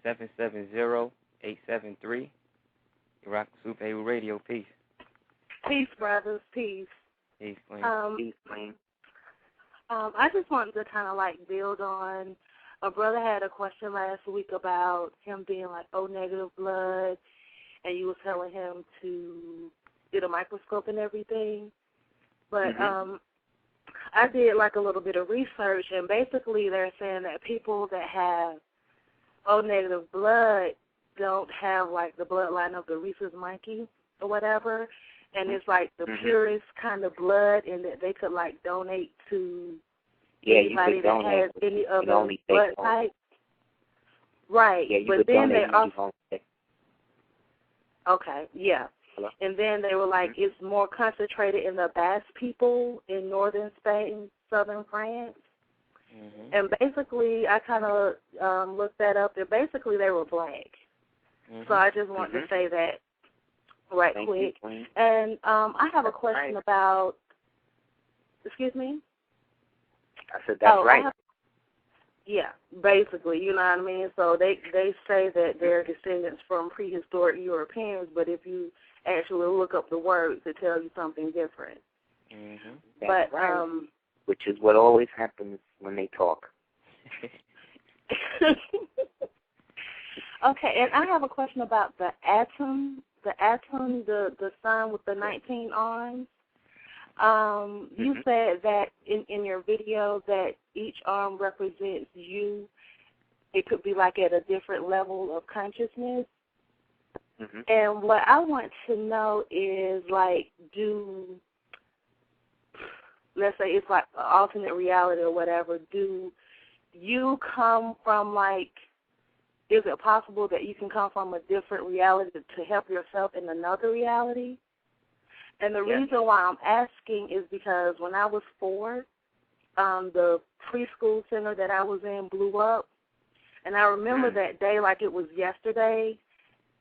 770-873. Rock Super Heru Radio. Peace. Peace, brothers. Peace. Peace, Queen. Peace, Queen. I just wanted to kind of like build on. A brother had a question last week about him being like O-negative blood, and you were telling him to get a microscope and everything. But I did like a little bit of research, and basically they're saying that people that have O-negative blood don't have like the bloodline of the rhesus monkey or whatever, and it's like the purest kind of blood, and that they could like donate to anybody that has any other blood type. Right, Yeah, but then they also Okay, yeah. Hello? And then they were like, it's more concentrated in the Basque people in northern Spain, southern France. Mm-hmm. And basically, I kind of looked that up. Basically, they were black. Mm-hmm. So I just wanted to say that right Thank quick. you. And I have a question about, excuse me? I said that's right. Yeah, basically, you know what I mean? So they say that they're descendants from prehistoric Europeans, but if you actually look up the words, it tells you something different. Mm-hmm. That's But right. Which is what always happens when they talk. Okay, and I have a question about the atom, the sun with the 19 arms. You said that in your video that each arm represents you. It could be like at a different level of consciousness. Mm-hmm. And what I want to know is, like, let's say it's like an alternate reality or whatever, do you come from, like, is it possible that you can come from a different reality to help yourself in another reality? And the reason why I'm asking is because when I was 4, the preschool center that I was in blew up. And I remember that day like it was yesterday.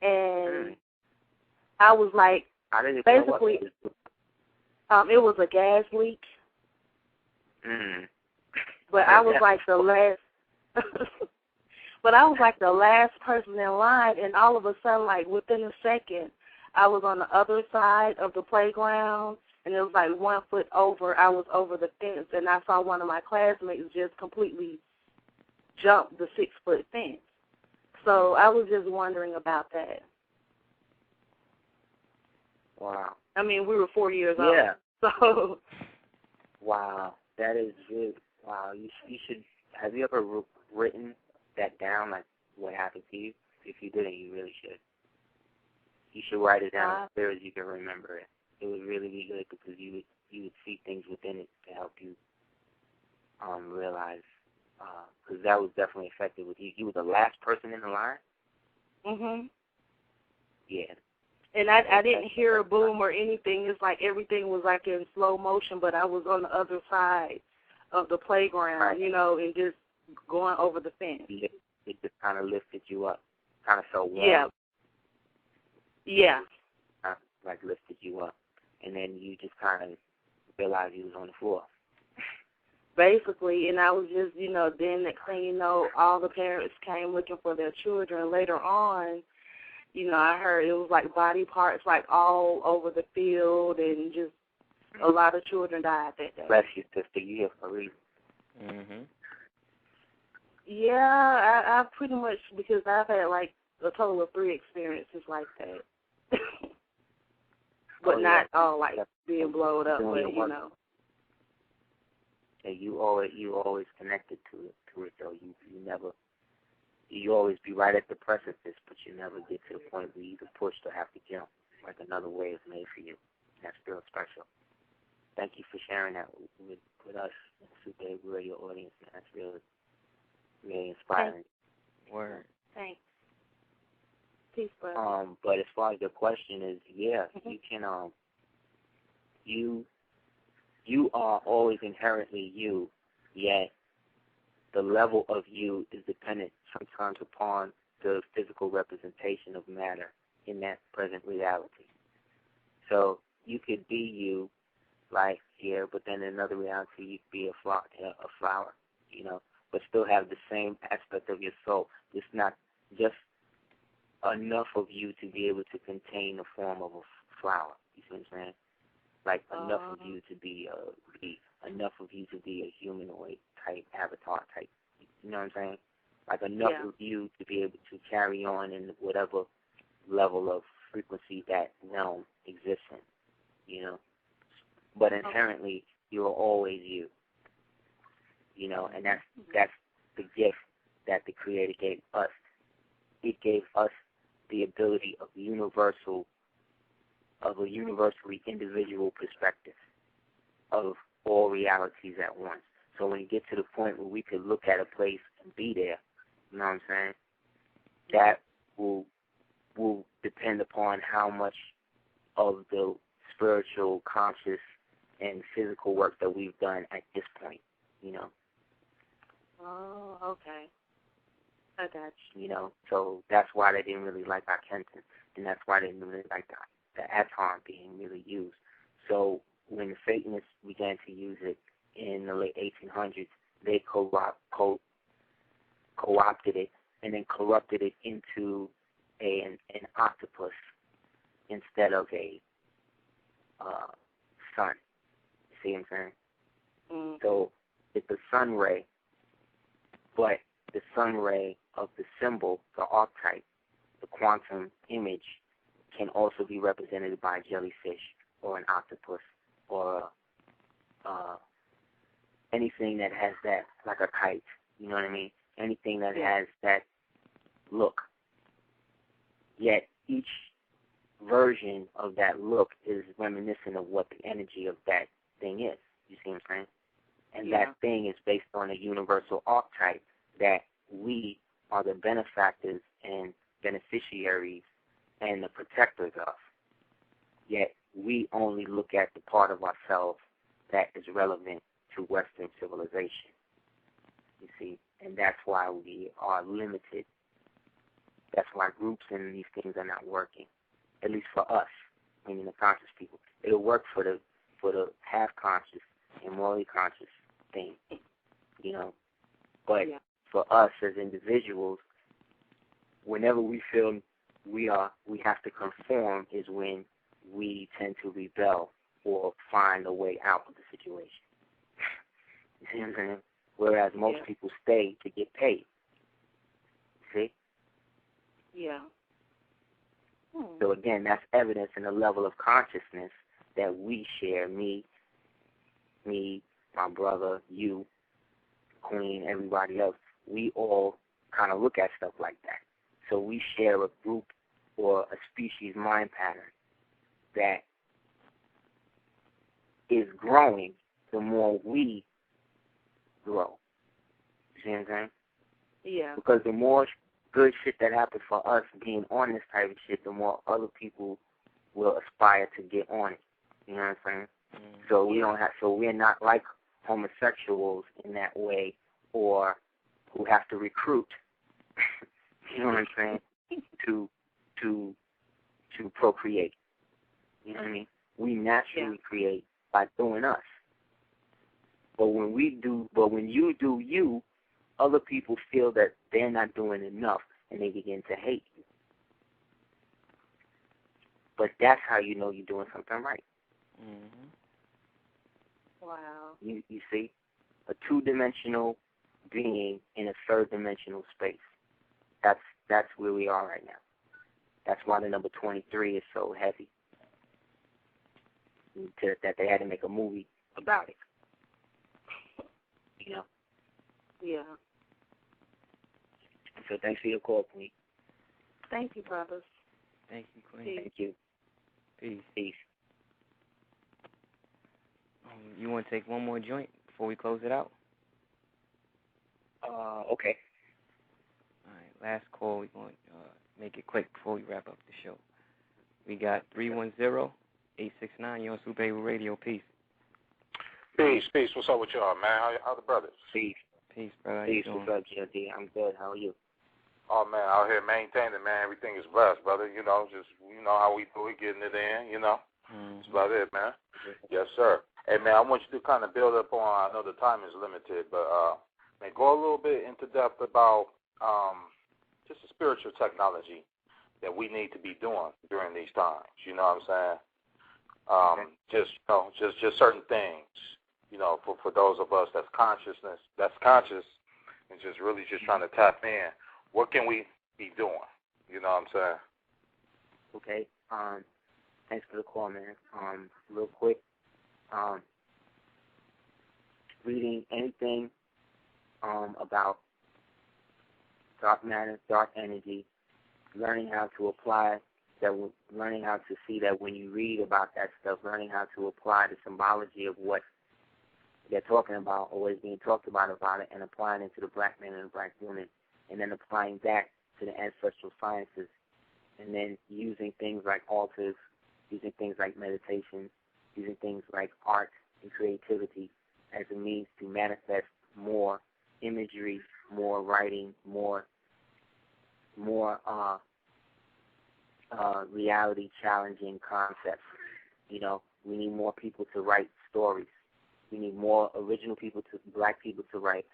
And I was like, basically, it was a gas leak. But I was like the last, person in line, and all of a sudden, like within a second, I was on the other side of the playground, and it was like 1 foot over. I was over the fence, and I saw one of my classmates just completely jump the 6-foot fence. So I was just wondering about that. Wow. I mean, we were 4 years old. Yeah. So. Wow, that is really, wow. You should, have you ever written that down, like what happened to you? If you didn't, you really should. You should write it down as clear as you can remember it. It would really be good because you would see things within it to help you realize, because that was definitely effective with you. You were the last person in the line? Mhm. Yeah. And I didn't hear a boom or anything. It's like everything was like in slow motion, but I was on the other side of the playground, you know, and just going over the fence. It just kind of lifted you up, kind of felt warm. Yeah. Yeah. Like lifted you up. And then you just kind of realized you was on the floor. Basically, and I was just, you know, then next thing you know, all the parents came looking for their children. Later on, you know, I heard it was like body parts like all over the field, and just a lot of children died that day. Bless you, sister. You here for a reason. Mm-hmm. Yeah, I pretty much, because I've had like a total of 3 experiences like that. But not all like being blown up, but you know. Yeah, you always connected to it though. You always be right at the precipice, but you never get to the point where you either push or have to jump. Like another way is made for you. That's real special. Thank you for sharing that with us, Super Radio audience. That's really, really inspiring. Word. Thanks. Peace, brother. But as far as the question is, yeah, you can. You are always inherently you, yet the level of you is dependent sometimes upon the physical representation of matter in that present reality. So you could be you, like here, but then in another reality you could be a flower, you know, but still have the same aspect of your soul. It's not just enough of you to be able to contain the form of a flower. You see what I'm saying? Like enough of you to be enough of you to be a humanoid type avatar type. You know what I'm saying? Like enough of you to be able to carry on in whatever level of frequency that realm exists in. You know, but inherently you are always you. You know, and that's the gift that the Creator gave us. It gave us the ability of a universally individual perspective of all realities at once. So when you get to the point where we could look at a place and be there, you know what I'm saying? That will will depend upon how much of the spiritual, conscious, and physical work that we've done at this point, you know. Oh, okay. I got you. You know, so that's why they didn't really like our Kenton, and that's why they didn't really like the Aton being really used. So when the Satanists began to use it in the late 1800s, they co-opted it and then corrupted it into an octopus instead of a sun. You see what I'm saying? Mm. So it's a sun ray, but the sun ray of the symbol, the archetype, the quantum image, can also be represented by a jellyfish or an octopus or anything that has that, like a kite, you know what I mean? Anything that has that look. Yet each version of that look is reminiscent of what the energy of that thing is. You see what I'm saying? And that thing is based on a universal archetype that we are the benefactors and beneficiaries and the protectors of. Yet we only look at the part of ourselves that is relevant to Western civilization. You see? And that's why we are limited. That's why groups and these things are not working, at least for us, meaning the conscious people. It'll work for the half-conscious and morally conscious thing, you know. But for us as individuals, whenever we feel we have to conform is when we tend to rebel or find a way out of the situation. You see what I'm saying? Whereas most people stay to get paid. See? Yeah. So again, that's evidence in the level of consciousness that we share, me, my brother, you, Queen, everybody else. We all kind of look at stuff like that. So we share a group or a species mind pattern that is growing the more we grow. You see what I'm saying? Yeah. Because the more good shit that happens for us being on this type of shit, the more other people will aspire to get on it. You know what I'm saying? Mm-hmm. So we don't have. So we're not like homosexuals in that way, or who have to recruit. You know what I'm saying? to procreate. You know what I mean? We naturally create by doing us. But when you do you, other people feel that they're not doing enough, and they begin to hate you. But that's how you know you're doing something right. Mm-hmm. Wow. You see? A two-dimensional being in a third-dimensional space. That's where we are right now. That's why the number 23 is so heavy. That they had to make a movie about it. You know? Yeah. So thanks for your call, Queen. Thank you, brothers. Thank you, Queen. Peace. Thank you. Peace. Peace. You want to take one more joint before we close it out? Okay. All right, last call. We're going to make it quick before we wrap up the show. We got 310-869. You're on Super Heru Radio. Peace. Peace. What's up with y'all, man? How the brothers? Peace. Peace, brother. Peace. What's up, GLD? I'm good. How are you? Oh, man, out here maintaining, man. Everything is blessed, brother. You know, just, you know how we do it, getting it in, you know. Mm-hmm. That's about it, man. Yes, sir. Hey, man, I want you to kind of build up on, I know the time is limited, but, man, go a little bit into depth about just the spiritual technology that we need to be doing during these times. You know what I'm saying? Just certain things, you know, for those of us that's conscious and just really just trying to tap in. What can we be doing? You know what I'm saying? Okay. Thanks for the call, man. Real quick, reading anything about dark matter, dark energy, learning how to apply that, learning how to see that when you read about that stuff, learning how to apply the symbology of what they're talking about or what is being talked about it, and applying it to the black man and the black woman, and then applying that to the ancestral sciences and then using things like altars, using things like meditation, using things like art and creativity as a means to manifest more imagery, more writing, more reality challenging concepts. You know, we need more people to write stories. We need more original people, black people, to write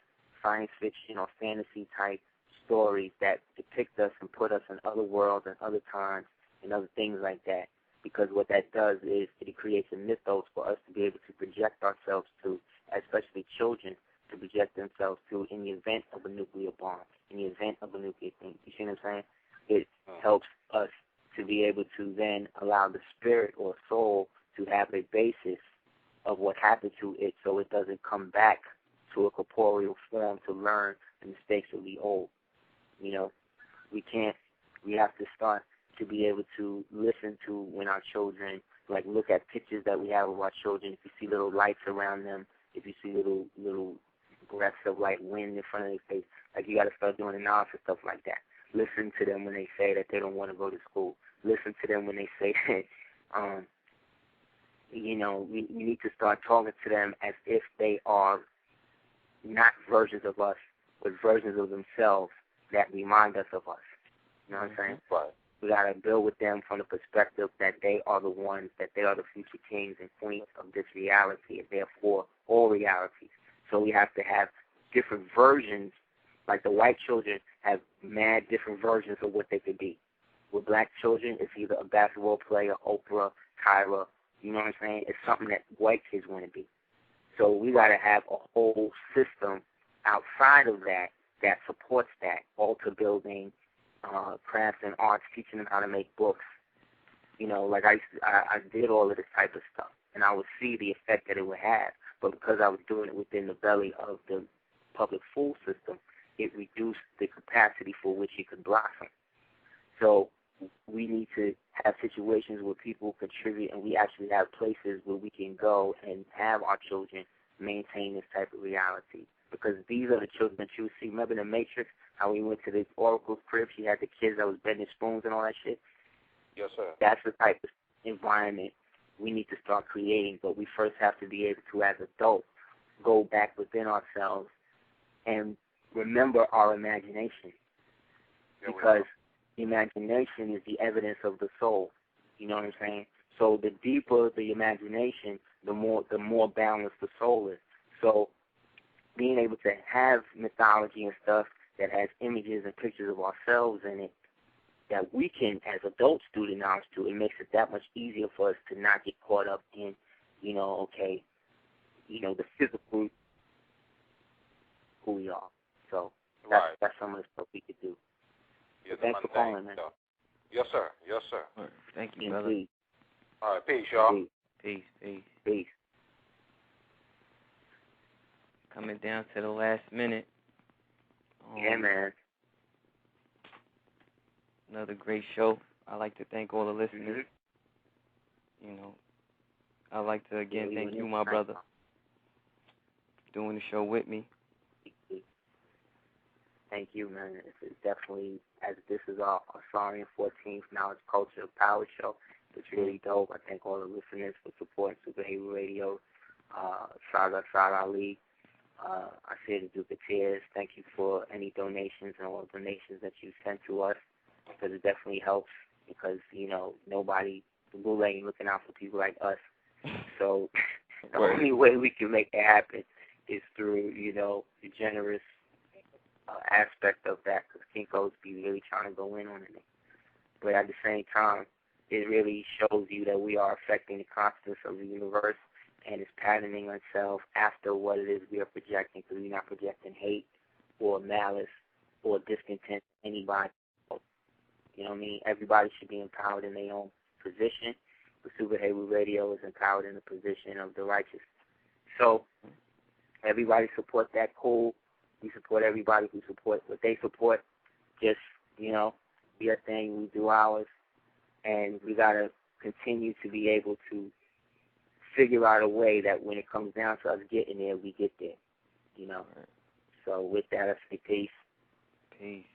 science fiction or fantasy type stories that depict us and put us in other worlds and other times and other things like that. Because what that does is it creates a mythos for us to be able to project ourselves to, especially children, to project themselves to in the event of a nuclear bomb, in the event of a nuclear thing. You see what I'm saying? It helps us to be able to then allow the spirit or soul to have a basis of what happened to it, so it doesn't come back to a corporeal form to learn the mistakes of the old. You know, we have to start to be able to listen to when our children, like, look at pictures that we have of our children. If you see little lights around them, if you see little breaths of, like, wind in front of their face, like, you got to start doing analysis, stuff like that. Listen to them when they say that they don't want to go to school. Listen to them when they say that, you know, we need to start talking to them as if they are not versions of us, but versions of themselves that remind us of us. You know what I'm saying? Right. We got to build with them from the perspective that they are the ones, that they are the future kings and queens of this reality, and therefore all realities. So we have to have different versions, like the white children have mad different versions of what they could be. With black children, it's either a basketball player, Oprah, Kyra, you know what I'm saying? It's something that white kids want to be. So we got to have a whole system outside of that that supports that, altar building, crafts and arts, teaching them how to make books. You know, like I did all of this type of stuff, and I would see the effect that it would have. But because I was doing it within the belly of the public school system, it reduced the capacity for which it could blossom. So we need to have situations where people contribute, and we actually have places where we can go and have our children maintain this type of reality. Because these are the children that you see. Remember the Matrix, how we went to the Oracle's crib? She had the kids that was bending spoons and all that shit? Yes, sir. That's the type of environment we need to start creating. But we first have to be able to, as adults, go back within ourselves and remember our imagination. Because imagination is the evidence of the soul. You know what I'm saying? So the deeper the imagination, the more balanced the soul is. So being able to have mythology and stuff that has images and pictures of ourselves in it that we can, as adults, do the knowledge to, it makes it that much easier for us to not get caught up in, you know, okay, you know, the physical who we are. So that's some of the stuff we could do. Yeah, thanks for calling, man. Yes, sir. Yes, sir. All right. Thank you, brother. Peace. All right, peace, y'all. Peace, peace. Peace. Coming down to the last minute. Yeah, man. Another great show. I'd like to thank all the listeners. Mm-hmm. You know, I'd like to, again, thank you, my brother, for doing the show with me. Thank you, man. It's definitely, as this is our Asarian 14th Knowledge, Culture, Power show, it's really dope. I thank all the listeners for supporting Super Heru Radio, Saad Ali, Aseer the Duke of Tears. Thank you for any donations and all donations that you sent to us, because it definitely helps, because, you know, nobody, the Blue ain't looking out for people like us. So the only way we can make it happen is through, you know, the generous aspect of that, because Kinko's be really trying to go in on it. But at the same time, it really shows you that we are affecting the consciousness of the universe, and it's patterning itself after what it is we are projecting, because we're not projecting hate or malice or discontent to anybody. You know what I mean? Everybody should be empowered in their own position. The Super Heru Radio is empowered in the position of the righteous. So everybody support that, cool. We support everybody who support what they support. Just, you know, be a thing, we do ours. And we got to continue to be able to figure out a way that when it comes down to us getting there, we get there, you know. So with that, I say peace. Peace.